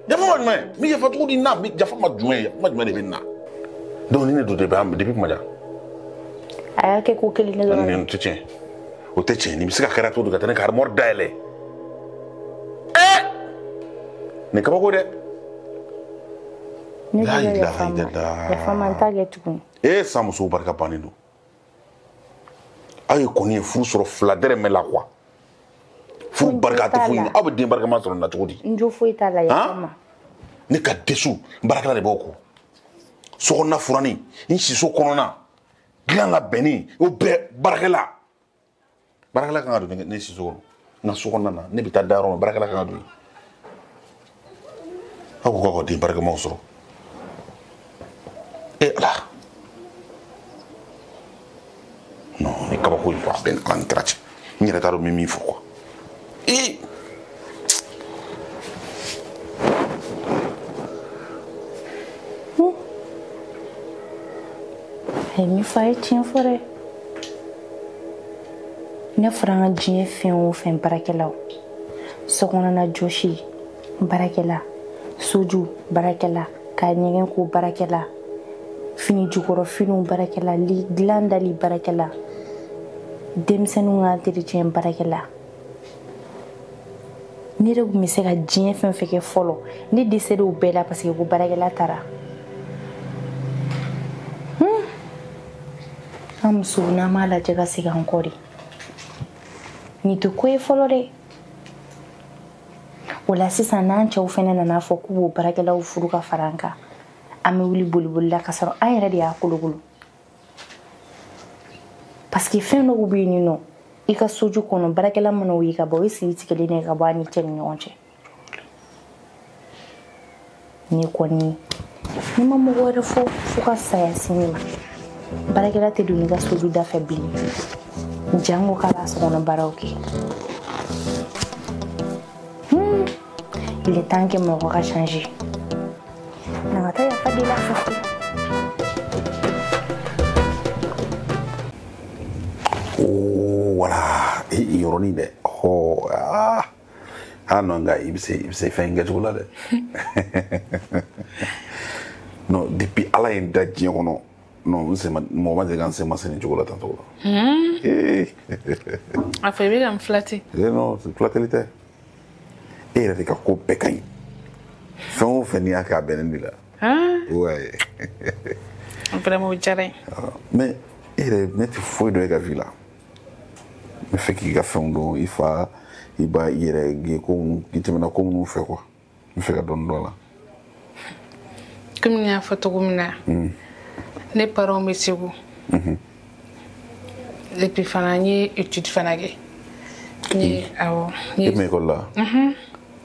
Yafa ma jumɛn min yafa cogo di na yafa ma jumɛn de bɛ na donc ni ne don depuis kuma ja. A y'a kɛ ko kelen ne dɔrɔn. Nin tɛ tiɲɛ o tɛ tiɲɛ nin bɛ se ka kɛra cogo di ka taa ne ka armoire dayɛlɛ. Nin kabako dɛ. Ne bɛ yafa ma n t'a kɛ tuguni. San musow barika bannen don. Aw ye kɔni ye furu sɔrɔ fila dɛrɛmɛ la quoi. Furu barika tɛ foyi aw bɛ den barikama sɔrɔ nin na cogo di? N jo foyi t'a la yafa ma. Ne ka desu baarakɛla de b'aw kɔ. Sokɔnɔna furani n siso kɔnɔna dilan ka bɛnni o bɛɛ baarakɛla. Baarakɛla kan ka don ne siso kɔnɔ n ka sokɔnɔna na ne bɛ taa da yɔrɔ min baarakɛla kan ka don yen. Aw ko k'aw ka den barikamaw sɔrɔ. Ala. Non, ni kabako ye quoi a bɛ n kɛra ten n yɛrɛ t'a dɔn n bɛ min fɔ quoi. Min fa ye tiɲɛ fɔ dɛ. Ne fɔra an ka diɲɛ fɛn o fɛn baarakɛlaw sokɔnɔna jɔsi baarakɛla soju baarakɛla ka ɲɛgɛn ko baarakɛla fini jukɔrɔ finiw baarakɛla dilan dali baarakɛla denmisɛnninw ka entretien baarakɛla ne de tun bɛ se ka diɲɛ fɛn fɛn kɛ fɔlɔ ne dɛsɛra o bɛɛ la parce que ko baarakɛla taara. An musow n'an m'a lajɛ ka segin an kɔ de nin tɛ ko ye fɔlɔ dɛ. O la sisan n'an cɛw fɛnɛ nana fɔ k'u b'o baarakɛlaw furu ka fara an kan an bɛ wuli boli la ka sɔrɔ an yɛrɛ de y'a kolokolo parce que fɛn dɔw bɛ yen nɔ i ka soju kɔnɔ baarakɛla mana o ye ka bɔ o ye sigi tigɛlen ye ka bɔ a ni cɛ ni ɲɔgɔn cɛ. Ne kɔni ne ma mɔgɔ wɛrɛ fɔ fo ka saya se ne ma baarakɛla tɛ don ne ka soju da fɛ bilen jango k'a b'a sokɔnɔ baaraw kɛ. Il est temps que mon rôle a changé. Non, il n'y a pas de la faute. Oh, voilà. Et ironie de. Oh, ah. Ah non, gars, il s'est fait un gâteau là. Non, depuis Allah est dadji non. Non, c'est moi de quand c'est ma scène du chocolat tantôt. A fait bien me flatter. Non, c'est flatter l'été. Et il a fait quoi pékin. Fin on fait ni à cabine là. Ouais. Vraiment jaré. Mais il est net fou de la vie là. Mais fait qu'il a fait un don, il fa il va il est comme il te mena comme nous fait quoi. Il fait don là. Comme il y a photo comme là. Les parents me suivent. Et puis fanani étude fanagé. Ni awo. Ni mais là.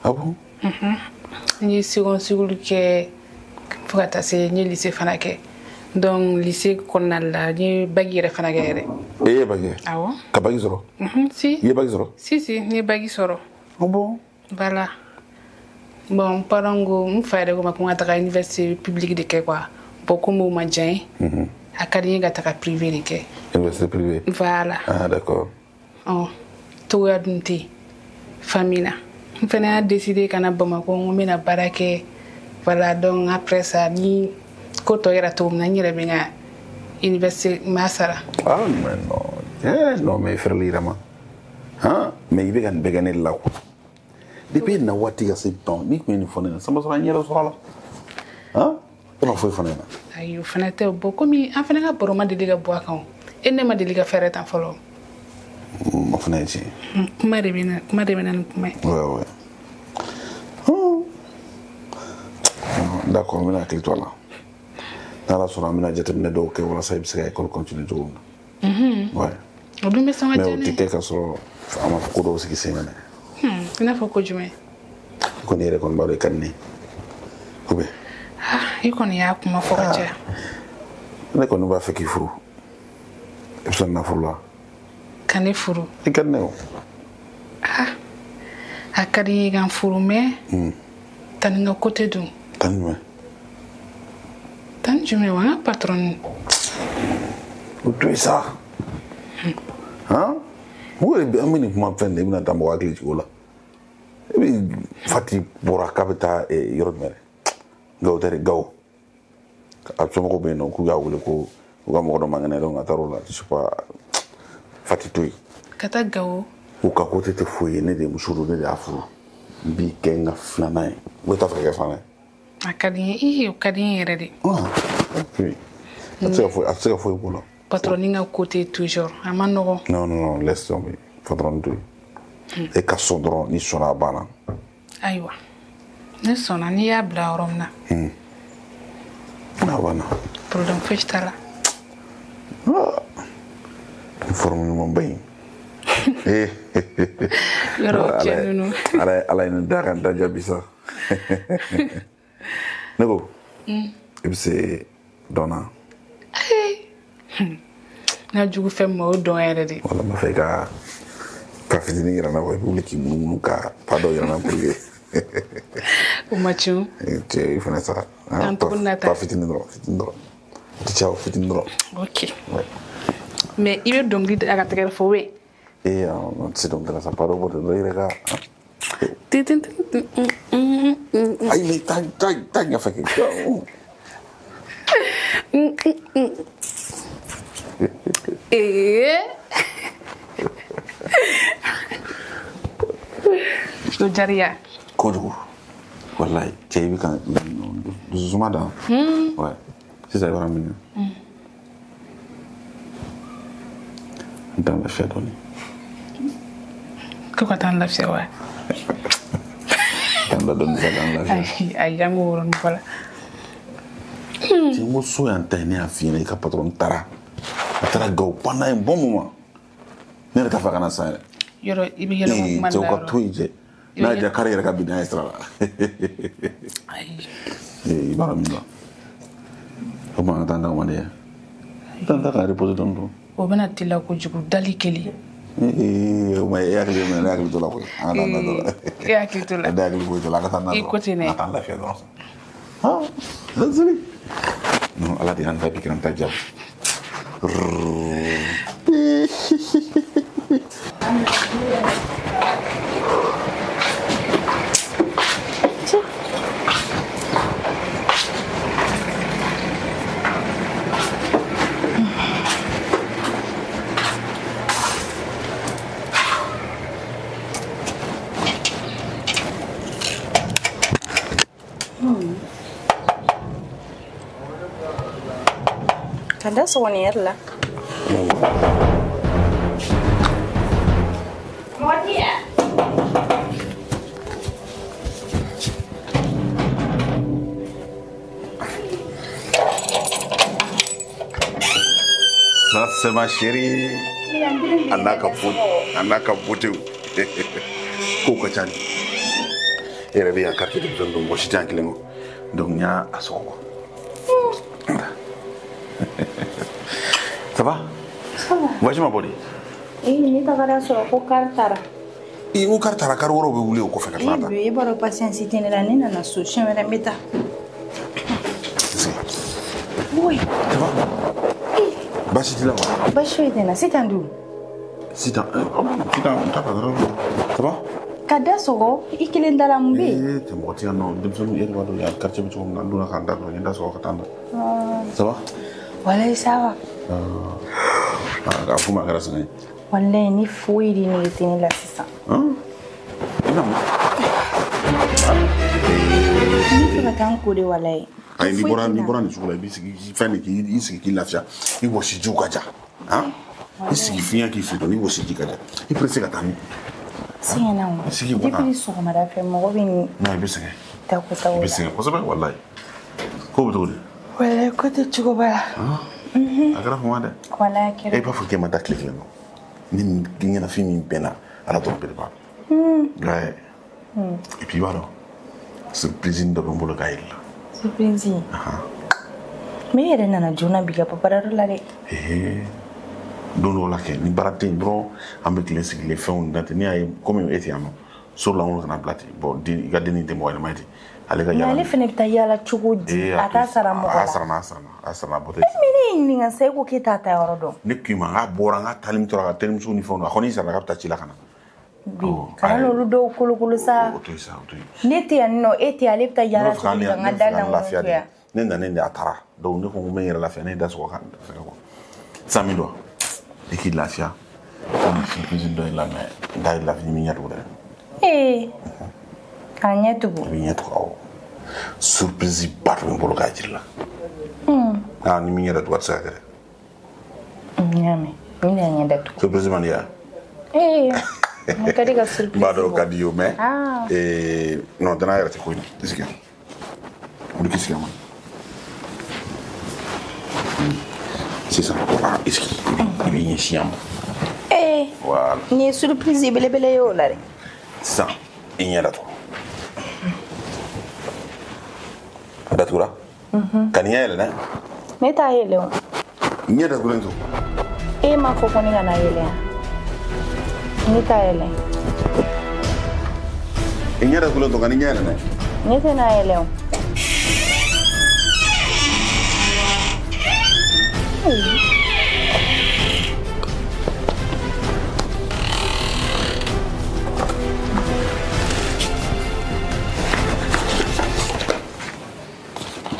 Ah bon? Ni second que pour attacher ni lycée fanagé. Donc lycée qu'on a là ni bagire fanagé. Eh bagire. Ah bon? Ka bagire soro? Si. Il bagire soro? Si ni bagire soro. Ah bon? Voilà. Bon, parango, on fait des comme à l'université publique de quoi. Beaucoup de gens académique à privé de quoi. Université privée. Voilà. Ah d'accord. Oh, tout a donné famille. On fait décider qu'on a Bamako, on met la baraque. Voilà, donc après ça, ni quand on ira tout, on ira bien à l'université Massara. Ah mais non. Non mais frère Lirama. Hein? Mais il veut gagner là. Depuis na wati ya septembre, ni ko ni fone sama so nyela so la. Hein? Ona foi fone na. Ayo fone te beaucoup mi afana ga boroma de liga boa kan. Enne ma de liga fere tan folo. Ma fone ci. Kuma de bina kuma. Ouais. Oh. D'accord, mais là que toi là. Dans la soirée, on a jeté une do que voilà ça il serait école continue de jour. Ouais. On doit me sentir. Mais tu quelque chose à ma cour aussi qui c'est là. Il faut que je me. Qu'on y est qu'on va le canner. Combien? Il connaît à comment faut que tu. On est qu'on va faire qu'il faut. Et ça n'a pas là. Canner furu. Et canner. A kari gan furu mais. Tan nga côté du. Tan mais. Tan je me vois patron. Où tu es ça? Hein? Où est bien mini pour m'apprendre de m'entendre moi avec les là. Et puis Fati pour la capitale et Yormere. Go tere go. Absolument bien non ku ga wule ko ga mo do mangane do ngataro la je sais pas Fati toy. Kata gawo. Ou ka côté te fouiller ne de musuru ne de afu. Bi kenga flana. Wo ta frère fana. Akadi o kadi yere de. Ah. Puis. Après faut pour là. Patroninga côté toujours. Amano. Non, laisse tomber. Patron toy. Et ka sondron ni sona bana. Aywa. Ne sona ni ya bla romna. Na bana. Problem festala. Informe mon bain. Yoro tienu. Ala ina daga daja bisa. Nego. Ibse dona. Na jugu fem mo don ere de. Wala ma feka fitini ira na ko public munu ka pado ira na privé. O machu. Tu fais ça. Pas fitini dro. Ciao fitini dro. OK. Mais il veut donc dire à la fois. Et c'est donc de la saparo pour de ira. Ai mais ta nga feke. Lo jaria. Kojo. Wallahi, cey bi kan du zuma da. Ouais. C'est ça vraiment bien. Dans la fête on. Ko tan la fête ouais. Dans la donne ça dans la fête. Ay yango woron voilà. Tu me souviens d'année à finir que patron tara. Tara go pendant un bon moment. Ne ta fa kana ça. Yoro ibi yelo man. Tu ko tuije. Na ja carrière ka bina extra. Ay. Baramila. Comment attendre on est. Tanta ka reposer don do. O bena tilla ko jugu dali keli. Mais yakli men yakli to la ko. Ana na do. Yakli to la. Yakli ko to la ka tan. I continue. Attends la fait donc. Ah, désolé. Non, ala di anta pikiran tajab. Kada soni yalla. Modia. Ça c'est ma chérie. Anaka pote. Ko ko tan. Et rebe ya carte de besoin donc je tiens kilengo. Donc nya asoko. Ça va? Ça va. Vas-y ma body. Ni tagara so ko kartara. Ko kartara kar woro be wuli ko fe kartara. Ni baro patience tenera ni na so chemera meta. Oui. Ça va? Basi tu là. Basi tena sitandu. Sitan. T'as pas de ça va? Kada sogo ikile ndala mbe. Te moti no demsonu yeri wado ya quartier bi na nduna kan da no yenda so katanda. Ça va? Wala sawa. Ah, fuma grâce ni. Wala ni fuiri ni tini la sisa. Ina mo. Ni fa kan ko de wala. Ai ni bora ni chukula bi sigi fani ki isi ki lafia. Ni wo si ju kaja. Isi ki fiya ki fito ni wo si ji kaja. I presse ka tani. Singa na wo. Depuis so ma da fe mo bin. Na bi singa. Ta ko ta wo. Bi singa ko sabe wallahi. Ko bu dole. Wala ko te chugo bala. Agora fuma da. Wala kire. E pa fuke ma da click le no. Ni ngena fi mi bena ala to pe ba. Ouais. Et puis voilà. Surprise ndo mbolo kaila. Surprise. Me yere nana jona biga papara la de. Dono la ke ni barate bro ambe klesi le fond date ni ay comme etiano sur la on na plate bon di ga deni de mo mati ale ga yala ale fene bita yala chugudi ata sara mo asara bote mini ni nga se ko kita ta yorodo ne kima ga bora nga talim to ga telim suni fond khoni sara ga ta chila kana bi kana lo do kulu sa neti anno eti ale bita yala chugudi nga dana mo ya nenda atara do ne ko me yera la fene da so kan samido et la fia on surprise de la mais dans la vie miniature kanya tubu miniature surprise pas pour le cas là ni miniature quoi ça nyame ni nyanda tu surprise mania mukadi ga surprise bado kadio mais non dana yara ko ni disika on dit qu'est-ce c'est ça ici il vient chiam voilà ni surprise bele yo la ça il y a là toi datura kaniela na meta yele ni da gulen to ma fo ko ni na yele ni ta yele ni da gulen to kaniela na ni te na yele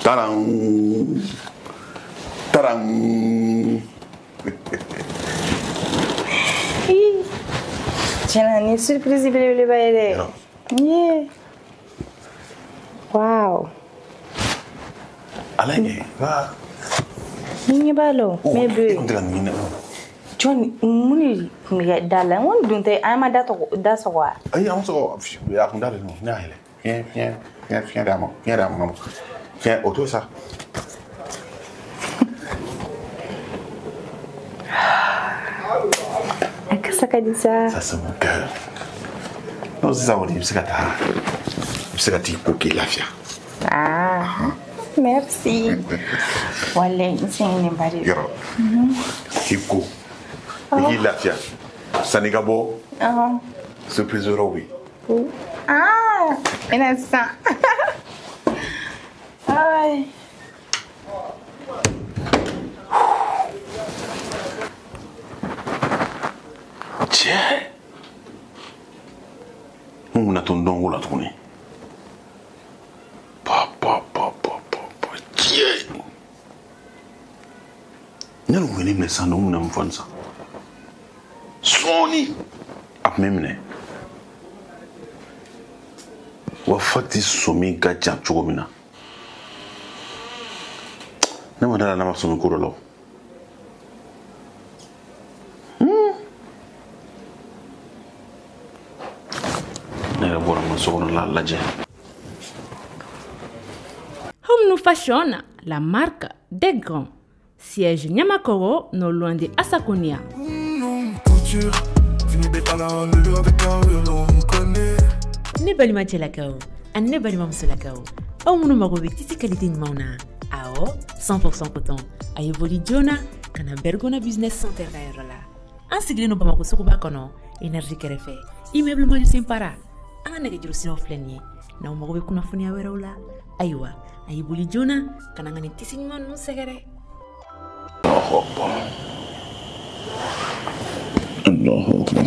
Taram. Tiens, ni surprise bele bayre. Yeah. Wow. Alaye, va. Ni balo, maybe. John, muni dala, won dunte ama dato wa. Ai, am so ya kun dala no, na hele. Viens damo. Viens autour ça. Qu'est-ce que dit ça? Ça c'est mon cœur. Non, c'est ça on dit, c'est ti pour la fia. Merci. Wale, c'est une bari. Yoro. Kiko. Et la fia. Ça n'est pas beau. Surprise oui. Innocent. Ay. Tiens. On a ton don là tourné. Papa. Tiens. Nous venons me sans nous n'avons pas ça. Sony. A même wa fati somi gaja chogomina. Na madala na masomi kurolo. Home Fashion, la marque des grands. Siège Nyamakoro, non loin de Asakonia. Ne balima chelakao, an ne balima musolakao. Au munu magobe titi qualité mauna. Ao 100% coton. Ayeboli Jona, kana Bergona Business Center la. An sigli no bamako sokuba kono, énergie kerefe. Immeuble mo simpara. An nege juru sino flenye. Na magobe kuna funia werawla. Aywa, ayeboli Jona, kana ngani tisi man no segere. Allahu Akbar. Allahu Akbar.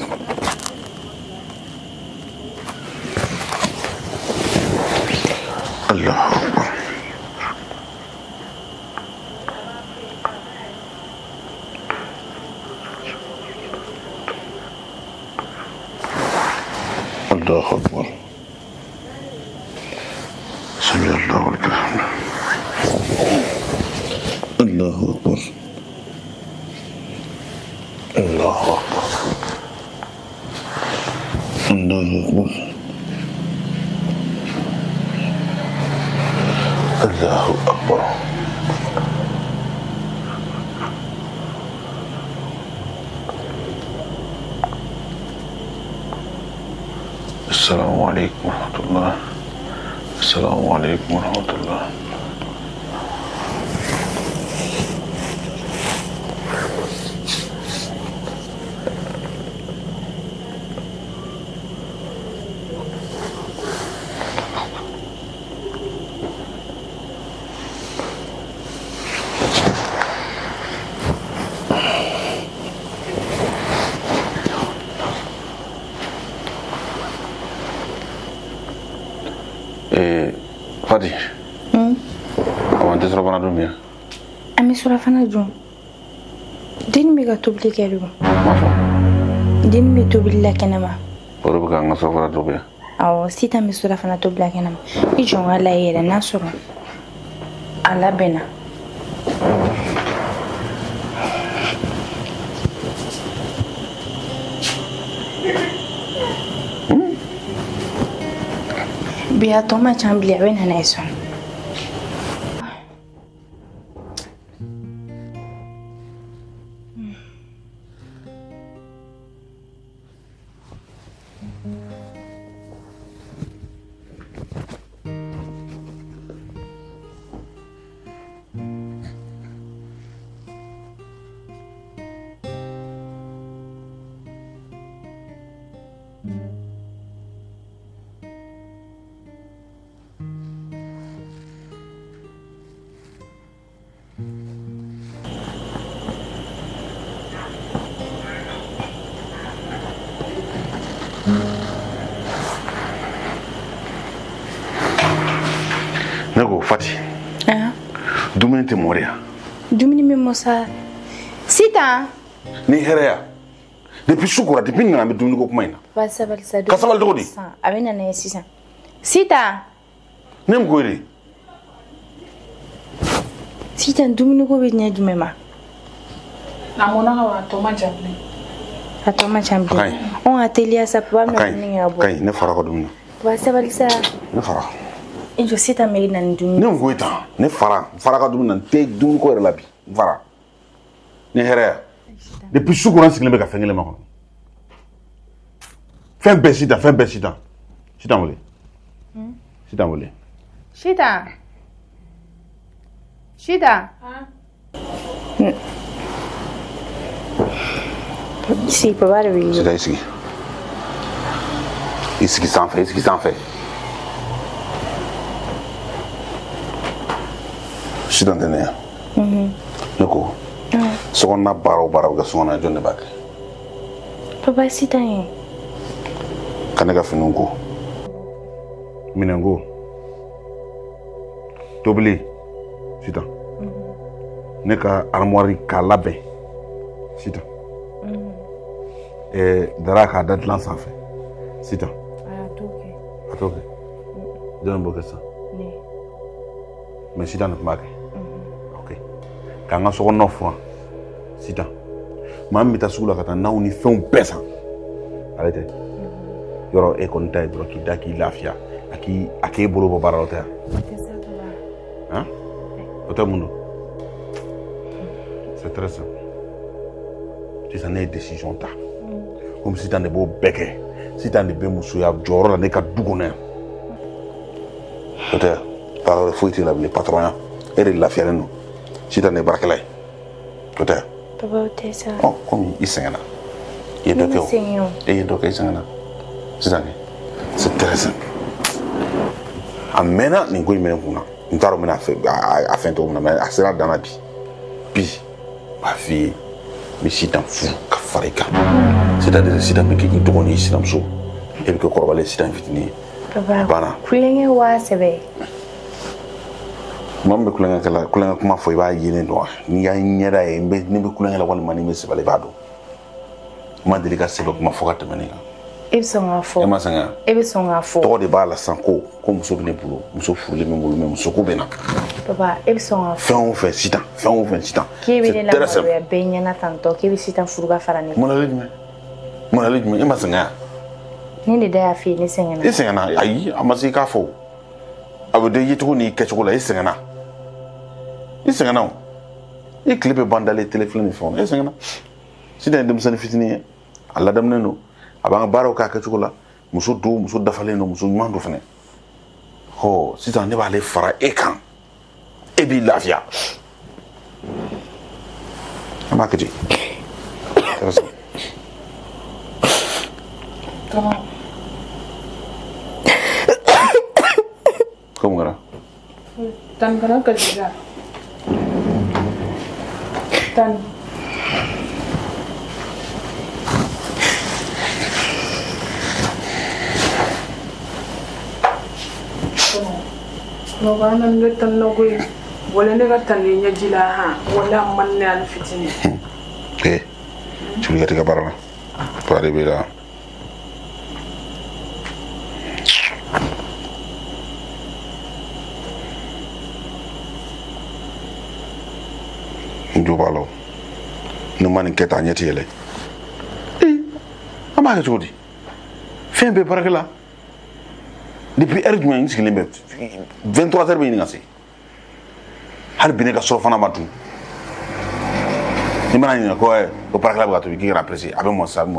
Allahu Akbar. Sami Allahu Akbar. Allahu Akbar. Allahu Akbar. Allahu Akbar. Allahu Akbar. Assalamu alaikum warahmatullah. Assalamu alaikum warahmatullah. Fati. Avant de se reprendre à dormir. Ami surafana jom. Dini mi ga tobli kelu. Dini mi tobli la kenama. Poro buka nga sofara dormir. Awo sita mi surafana tobli la kenama. Ijon ala yere nasoro. Ala bena. Biya toma chambli awen hana ison. Nego Fati. Dumuni te moria. Dumuni me mosa. Sita. Ni herea. Depuis shukura depuis ngana me dumuni ko kuma ina. Balsa. Kasabal dogodi. Abena na sisa. Sita. Nem goiri. Sita dumuni ko binya jumema. Na mona wa toma jamle. Atoma chambi. On atelier sa papa me ni abo. Kai ne fara ko dumuni. Balsa. Ne fara. Injo sita me na dumuni. Ne ngoita. Ne fara ka dumuni nan te dumuni ko relabi. Fara. Ne herea. Depuis shukura sikile me ka fengele makon. Fais besida. Sita mole. Sita mole. Shida. Ici, papa le video. Sita ici. Ici sans fait. Sita ndene. Nako. Sokona baro ga sokona jonne bak. Papa sita yin. Kanega finungu. Minengo. Tobli. Sita. Neka armoire ka labe. Sita. Dara ka datlan sanfɛ. Sita. Atoke. Jɔn bɔ kɛ sa. Mais Sita ne kuma kɛ. Ok. K'an ka sokɔnɔ furan. Sita. Maa min bɛ taa sugu la ka taa naw ni fɛnw bɛɛ san. Ale tɛ. yɔrɔ e kɔni ta ye dɔrɔn k'i da k'i lafiya a k'e bolo bɔ baara la o tɛ yan o tɛ mun don c'est très simple sisan ne ye décision ta komi sisan de b'o bɛɛ kɛ sisan de bɛ musoya jɔyɔrɔ la ne ka du kɔnɔ yan o tɛ baara wɛrɛ foyi tɛ la bilen patron ya e de lafiyalen don sisan ne ye baarakɛla ye o tɛ papa o tɛ sa komi i sɛgɛnna i ye dɔ kɛ o e ye dɔ kɛ i sɛgɛnna sisan kɛ c'est très simple a mɛnna nin ko in minɛ kun na n t'a dɔn n bɛna a fɛn cogo min na mais a sera dan na bi n b'a f'i ye n bɛ sitan furu ka fara i kan c'est-à-dire sitan bɛ kɛ k'i dɔgɔnin ye sinamuso e bɛ kɛ kɔrɔbalen sitan fitinin ye banna kulonkɛ waa sɛbɛ maa min bɛ kulonkɛ kɛ la kulonkɛ kuma fɔ i b'a ye ne dɔn wa n'i y'a ɲɛda ye ne bɛ kulonkɛ la walima ni n bɛ sɛbɛn i b'a dɔn n ma deli ka sɛbɛn kuma fɔ ka tɛmɛ ne kan e bɛ sɔn k'a fɔ e ma sɛgɛn e bɛ sɔn k'a fɔ tɔgɔ de b'a la sisan ko muso bɛ ne bolo muso furulen bɛ n bolo mais muso ko bɛ na papa e bɛ sɔn k'a fɔ fɛn o fɛn sitan k'e bɛ ne lamaloya bɛɛ ɲɛna tantɔ k'e bɛ sitan furu ka fara ne kan mun ale jumɛn e ma sɛgɛn yan ne de da y'a f'i ye ne sɛgɛnna e sɛgɛnna ayi a ma se i k'a fɔ a bɛ dɔn yecogo n'i kɛcogo la e sɛgɛnna o e tile bɛ ban dalen téléphone ni fɛnw na e sɛgɛnna sitan ye denmisɛnnin fitinin ye a ladamunen don a b'an ka baaraw k'a kɛcogo la muso dafalen don muso ɲuman don fɛnɛ sisan ne b'ale fara e kan e b'i lafiya an b'a kɛ ten ko mun kɛra tan kana kasi la tan no bana ne tan no go wala ne ga tan ne jila ha wala man ne al fitini tu ga bara pare bela njubalo no man keta nyeti yele ama ga jodi fin be barakala depuis heure jumɛn n sigilen bɛ 23 heures bɛ ɲini ka se hali bi ne ka sɔrɔ fana ma dun ni mana ɲininka ko baarakɛla bɛ ka tobi k'i kana pressé a bɛ mɔ sisan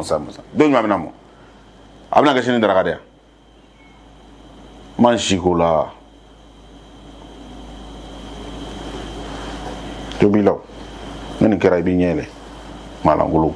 don jumɛn a bɛna mɔ a bɛna kɛ sini daraka de yan n ma n si k'o la jo b'i la o ni nin kɛra i b'i ɲɛ yɛlɛ maalankolon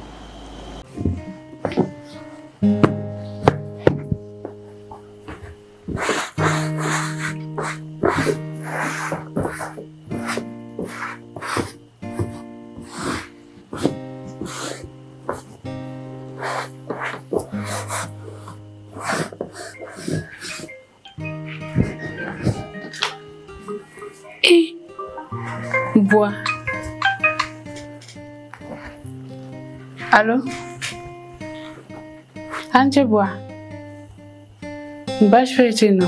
Bois. Allô? Anche bois. Bash fete no.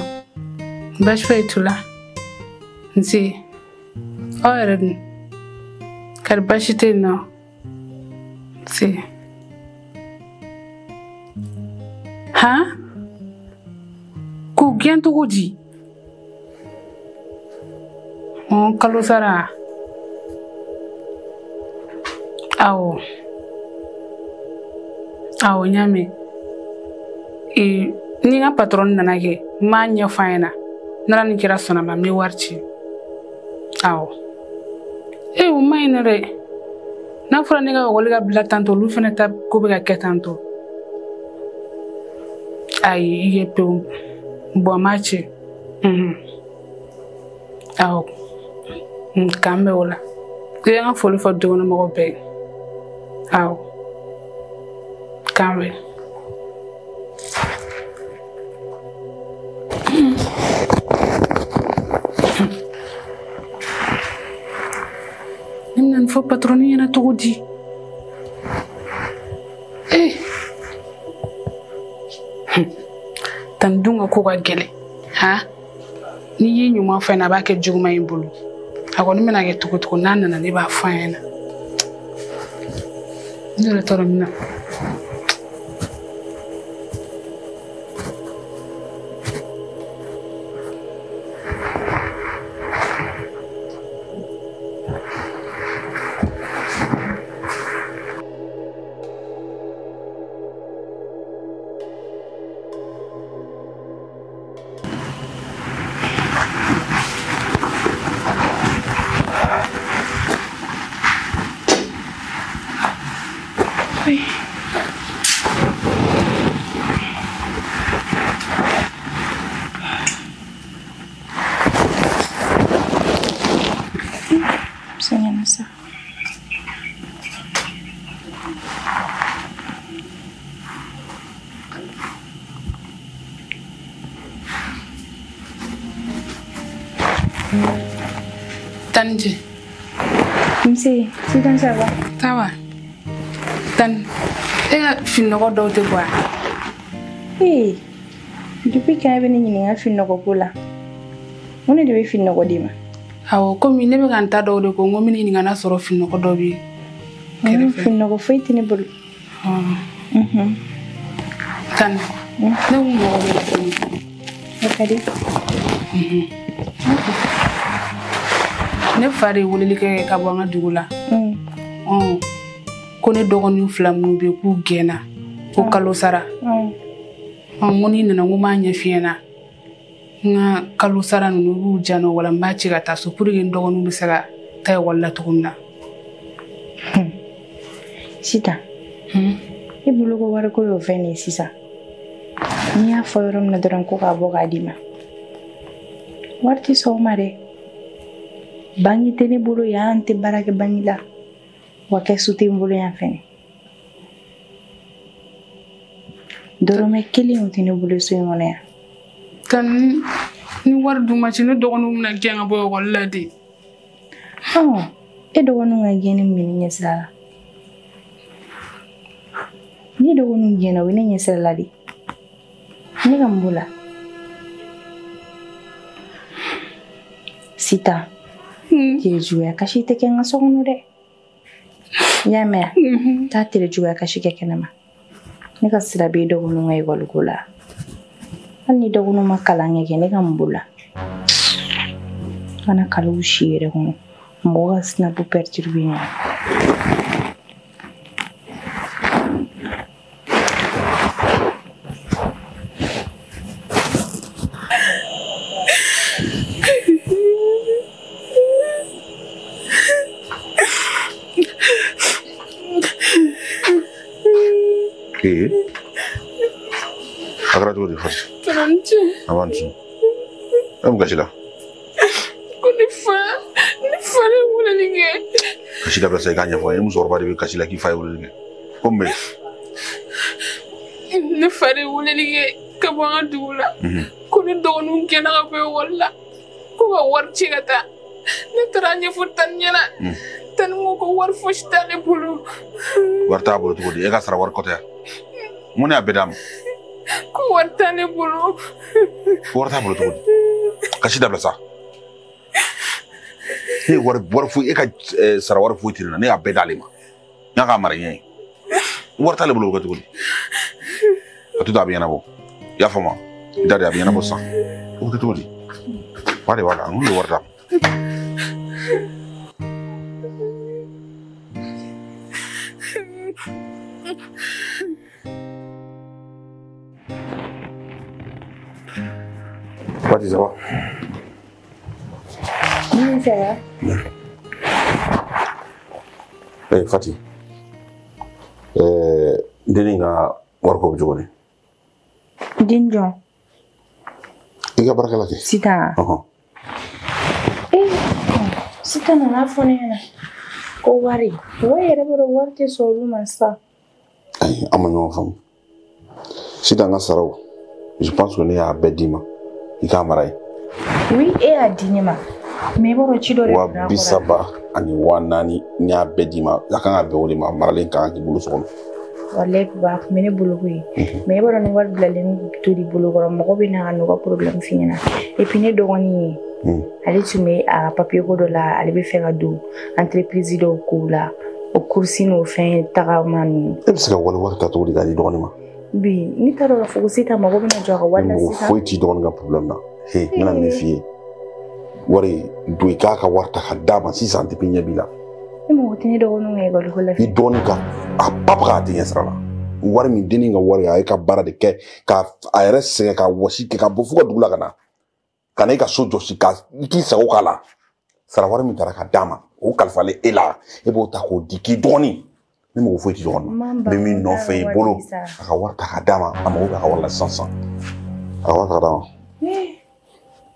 Bash fete la. Nsi. Oren. Kar bashite no. Si. Ha? Ku gento goji. On kalosara. Awo nyame ni nga patron nana ke ma nya faina nara ni kira sona ma mi warchi awo o mayna re na fura ni ga woli ga bila tanto lu fene ta ko be ga ketanto ay ye pe bo machi awo kambe wala ke nga foli fo do no mo be aw kambe nimnan fo patroni na tugudi tandunga ko ga gele ha ni yi nyuma fa na ba ke juguma yimbulu ako ni mena ke tukutuku nana na ni ba fa yana ndole toro mina Oui. Sengena sa. Tanji. Msi, sitan sa ba? Tawa. Tan. Finno ko daw te kwa. Depuis quand est-ce que tu as fait une cocola? On est devenu finno ko dima. Awo komi ne be kan ta daw de ko ngomi ni ngana soro finno ko do bi. Finno ko fayti ne bul. Tan. Ne mo ko be ko. Akadi. Ne fari wulili ke ka bɔ an ka dugu la ko ne dɔgɔnin fila minnu bɛ k'u gɛnna ko kalo sara ko ni nana ko m'a ɲɛf'i ɲɛna n ka kalo sara ninnu b'u janɔ wala n b'a ci ka taa so pour que n dɔgɔninw bɛ se ka taa ekɔli la cogo min na. Sitan e bolo ko wari ko y'o fɛn de ye sisan n'i y'a fɔ yɔrɔ min na dɔrɔn ko k'a bɔ k'a d'i ma wari tɛ sɔn o ma dɛ. Bangi tɛ ne bolo yan tɛ baara kɛ bangi la wa kɛsu tɛ n bolo yan fɛnɛ dɔrɔmɛ kelen tɛ ne bolo so in kɔnɔ yan. Tan ni wari d'u ma ci ne dɔgɔninw bɛna gɛn ka bɔ ekɔli la de. E dɔgɔninw ka gɛn ne minɛ ɲɛsira la ni dɔgɔninw gɛnna o ye ne ɲɛsira la de ne ka mun b'o la Sita. Juya kashi tɛ kɛ n ka so kɔnɔ dɛ. I y'a mɛn taa tere juya kashi kɛ kɛnɛma ne ka sira bɛ dɔgɔninw ka ekɔliko la hali ni dɔgɔninw ma kalan kɛ ne ka mun b'o la kana kalo si yɛrɛ kɔnɔ mɔgɔ ka sinapu perturbe ɲɔgɔn. Agora tu faz. Tanji. Avanço. Vamos Kashida. Kuni fa ne wulili kɛ. Kashida bɛ se k'a ɲɛfɔ ye musokɔrɔba de bɛ Kashida k'i fa ye wulili kɛ. Ko mun bɛ yen? Ne fa de wulili kɛ ka bɔ an ka dugu la. Ko ne dɔgɔninw gɛnna ka bɔ ekɔli la ko ka wari ci ka taa. Ne taara ɲɛfɔ Tani ɲɛna. Tani ko wari fosi t'ale bolo. Wari t'a bolo cogo di? E ka sara wari kɔtɛ yan. Mun de y'a bɛɛ d'a ma? Ko wari t'ale bolo. Wari t'a bolo cogo di? Kashida bila sa. Ne wari foyi e ka sara wari foyi tɛ ne na ne y'a bɛɛ d'ale ma. N y'a k'a mara ɲɛ ye. Wari t'ale bolo o kɛ cogo di? A to a bɛ ɲɛnabɔ. I y'a faamu wa? I da de a bɛ ɲɛnabɔ sisan. O bɛ kɛ cogo di? Ba de b'a la n ko wari d'a ma. Fati, ça va? Oui, ça va. Fati. Deni nga warko jogoni. Dinjon. Iga baraka la ke. Sita. Sita na fone na. Ko wari. Wo yere boro warti so lu masa. Ay, amanyo fam. Sita nga saraw. Je pense que ne ya bedima. Ika marai. Oui, et a dinima. Me boro chido le wa bisaba ani wanani nya bedima yakanga be wole ma maralen kan ki bulu sokono. Wallahi ba mene bulu kuyi. Me boro ni war blalen to di bulu ko mo ko bina anu ko problem fina. Et puis ne dogoni ale tume a papier ko do la ale be faire do entreprise do ko la o kursi no fin tagaman. E bisa wala wala ta to di dali dogoni ma. Bi ni taro la fugusita mo ko bina joga wala sita. Foi ti dogoni ga problem na. He ngana me fie. Wari do ka warta ka dama si santi pinya bila. Mo tini do no e gol hola. I don ka a papra ti yesrala. Wari mi deni nga wari ay ka bara de ke ka ARS ka wasi ke ka bofu ka dugula kana. Kana ka sojo si ka ki sa o kala. Sara wari mi tara ka dama o kalfale ela e bo ta ko diki doni. ni mo foyi ti ɲɔgɔn na bɛ min nɔfɛ i bolo a ka wari ta ka d'a ma a mago bɛ a ka wari la sisan a ka wari ta ka d'a ma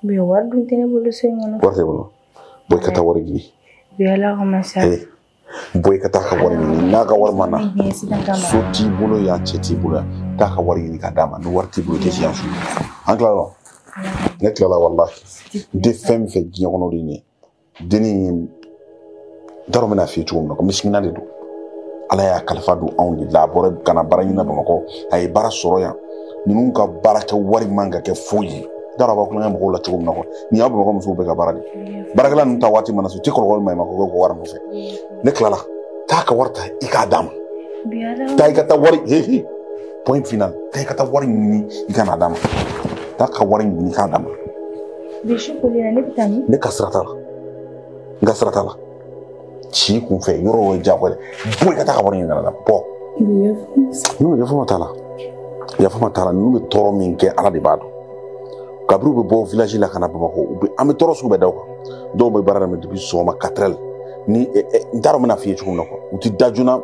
bi wari dun tɛ ne bolo so in kɔnɔ wari tɛ bolo bɔ i ka taa wari ɲini bi ala ka masa bɔ i ka taa ka wari ɲini n'a ka wari ma na so t'i bolo yan cɛ t'i bolo yan taa ka wari ɲini ka d'a ma ni wari t'i bolo i tɛ si yan su an tilala ne tilala walahi n tɛ fɛn min fɛ diɲɛ kɔnɔ de ɲɛ denni n t'a dɔn n bɛna f'i ye cogo min na ko misikina de don ala y'a kalifa don anw de la a bɔra ka na baara ɲini Bamakɔ a ye baara sɔrɔ yan ninnu ka baara kɛ wari man ka kɛ foyi ye n t'a dɔn a b'a kulonkɛ mɔgɔw la cogo min na nin y'a Bamakɔ musow bɛɛ ka baara de baarakɛla ninnu ta waati mana se u tɛ kɔlɔlɔ ma ko bɛ wari nɔfɛ ne tilala taa ka wari ta i k'a d'a ma taa i ka taa wari point final taa i ka taa wari ɲini i ka n'a d'a ma taa ka wari ɲini i k'a d'a ma ne ka sira t'a la n ka sira t'a la ci kun fɛ yɔrɔ o ye diyagoya bɔ i ka taa ka wari ɲini ka na bɔ yafama t'a la yafama t'a la ninnu bɛ tɔɔrɔ min kɛ ala de b'a dɔn kabiri u bɛ bɔ village la ka na Bamakɔ an bɛ tɔɔrɔ sugu bɛɛ da u kan dɔw bɛ baara daminɛ depuis sɔgɔma 4 heures ni n t'a dɔn n bɛna f'i ye cogo min na u tɛ da joona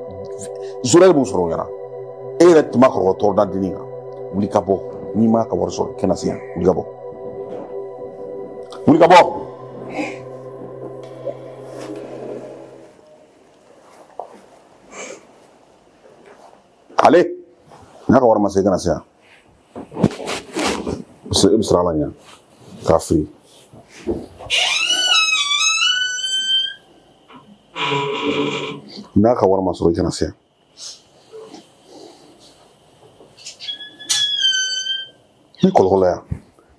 zorɛli b'u sɔrɔ u ɲɛna e yɛrɛ tun b'a kɔrɔ tɔɔrɔ da denni kan wuli ka bɔ n'i m'a ka wari sɔrɔ kɛnɛ se yan wuli ka bɔ wuli ka bɔ. Ale n'a ka wari ma se i kana se yan i bɛ siran a la ɲɛ k'a fili n'a ka wari ma sɔrɔ i kana se yan ni kɔlɔlɔ yan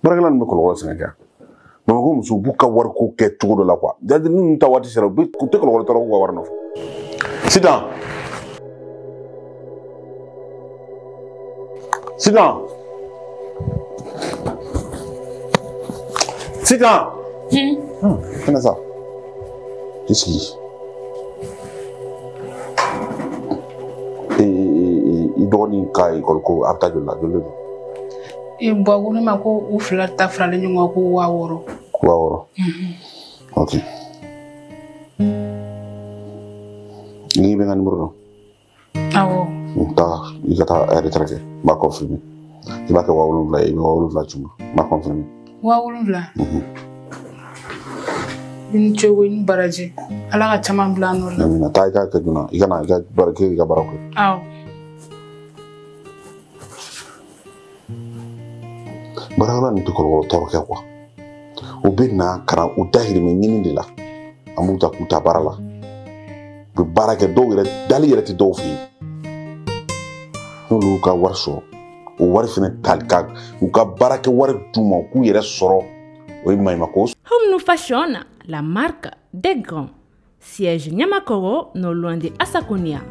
baarakɛla ninnu bɛ kɔlɔlɔ sɛnɛ kɛ Bamakɔ musow b'u ka wariko kɛ cogo dɔ la quoi jadi ninnu ta waati sera u tɛ kɔlɔlɔ tɔɔrɔ k'u ka wari nɔfɛ sitan fɛnɛ sa i sigi i dɔgɔnin ka école ko a bɛ taa joli la joli de don bɔ ko ne ma ko u fila ta faralen ɲɔgɔn kan ko 6000 ok n'i bɛ n ka numéro dɔn awɔ i ka taa retraite n b'a confirmer i b'a kɛ 7000 ye i bɛ 7000 ci n ma n b'a confirmer 7000 ni cogo ni baraji ala ka caman bila nɔ la amina taa i k'a kɛ joona i kana i ka baara kɛ i ka baara kɛ awɔ baarakɛla ninnu tɛ kɔlɔlɔ tɔɔrɔ kɛ quoi u bɛ na ka na u dahirimɛ ɲini de la an b'u ta k'u ta baara la u bɛ baara kɛ dɔw yɛrɛ dali yɛrɛ tɛ dɔw fɛ yen n'olu y'u ka wari sɔrɔ o wari fɛnɛ tali ka u ka baara kɛ wari d'u ma u k'u yɛrɛ sɔrɔ o ye maɲumako. Home Fashion, la marque des grands. Siège Nyamakoro, non loin de Asakonia.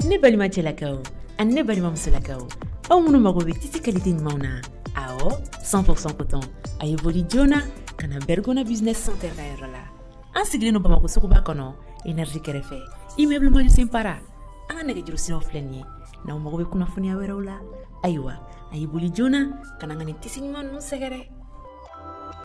Ne balima chelakao, an ne balima musolakao. Au munu magobe titi qualité nymauna. Ao 100% coton. Ayeboli Jona, kana Bergona Business Center la. An sigli no Bamako sokuba kono, énergie kerefe. Immeuble maju simpara. An nege juru sino flenye. Na magobe kuna funia wera ula. Aywa, ayeboli Jona, kana ngani tisi nymaunu segere.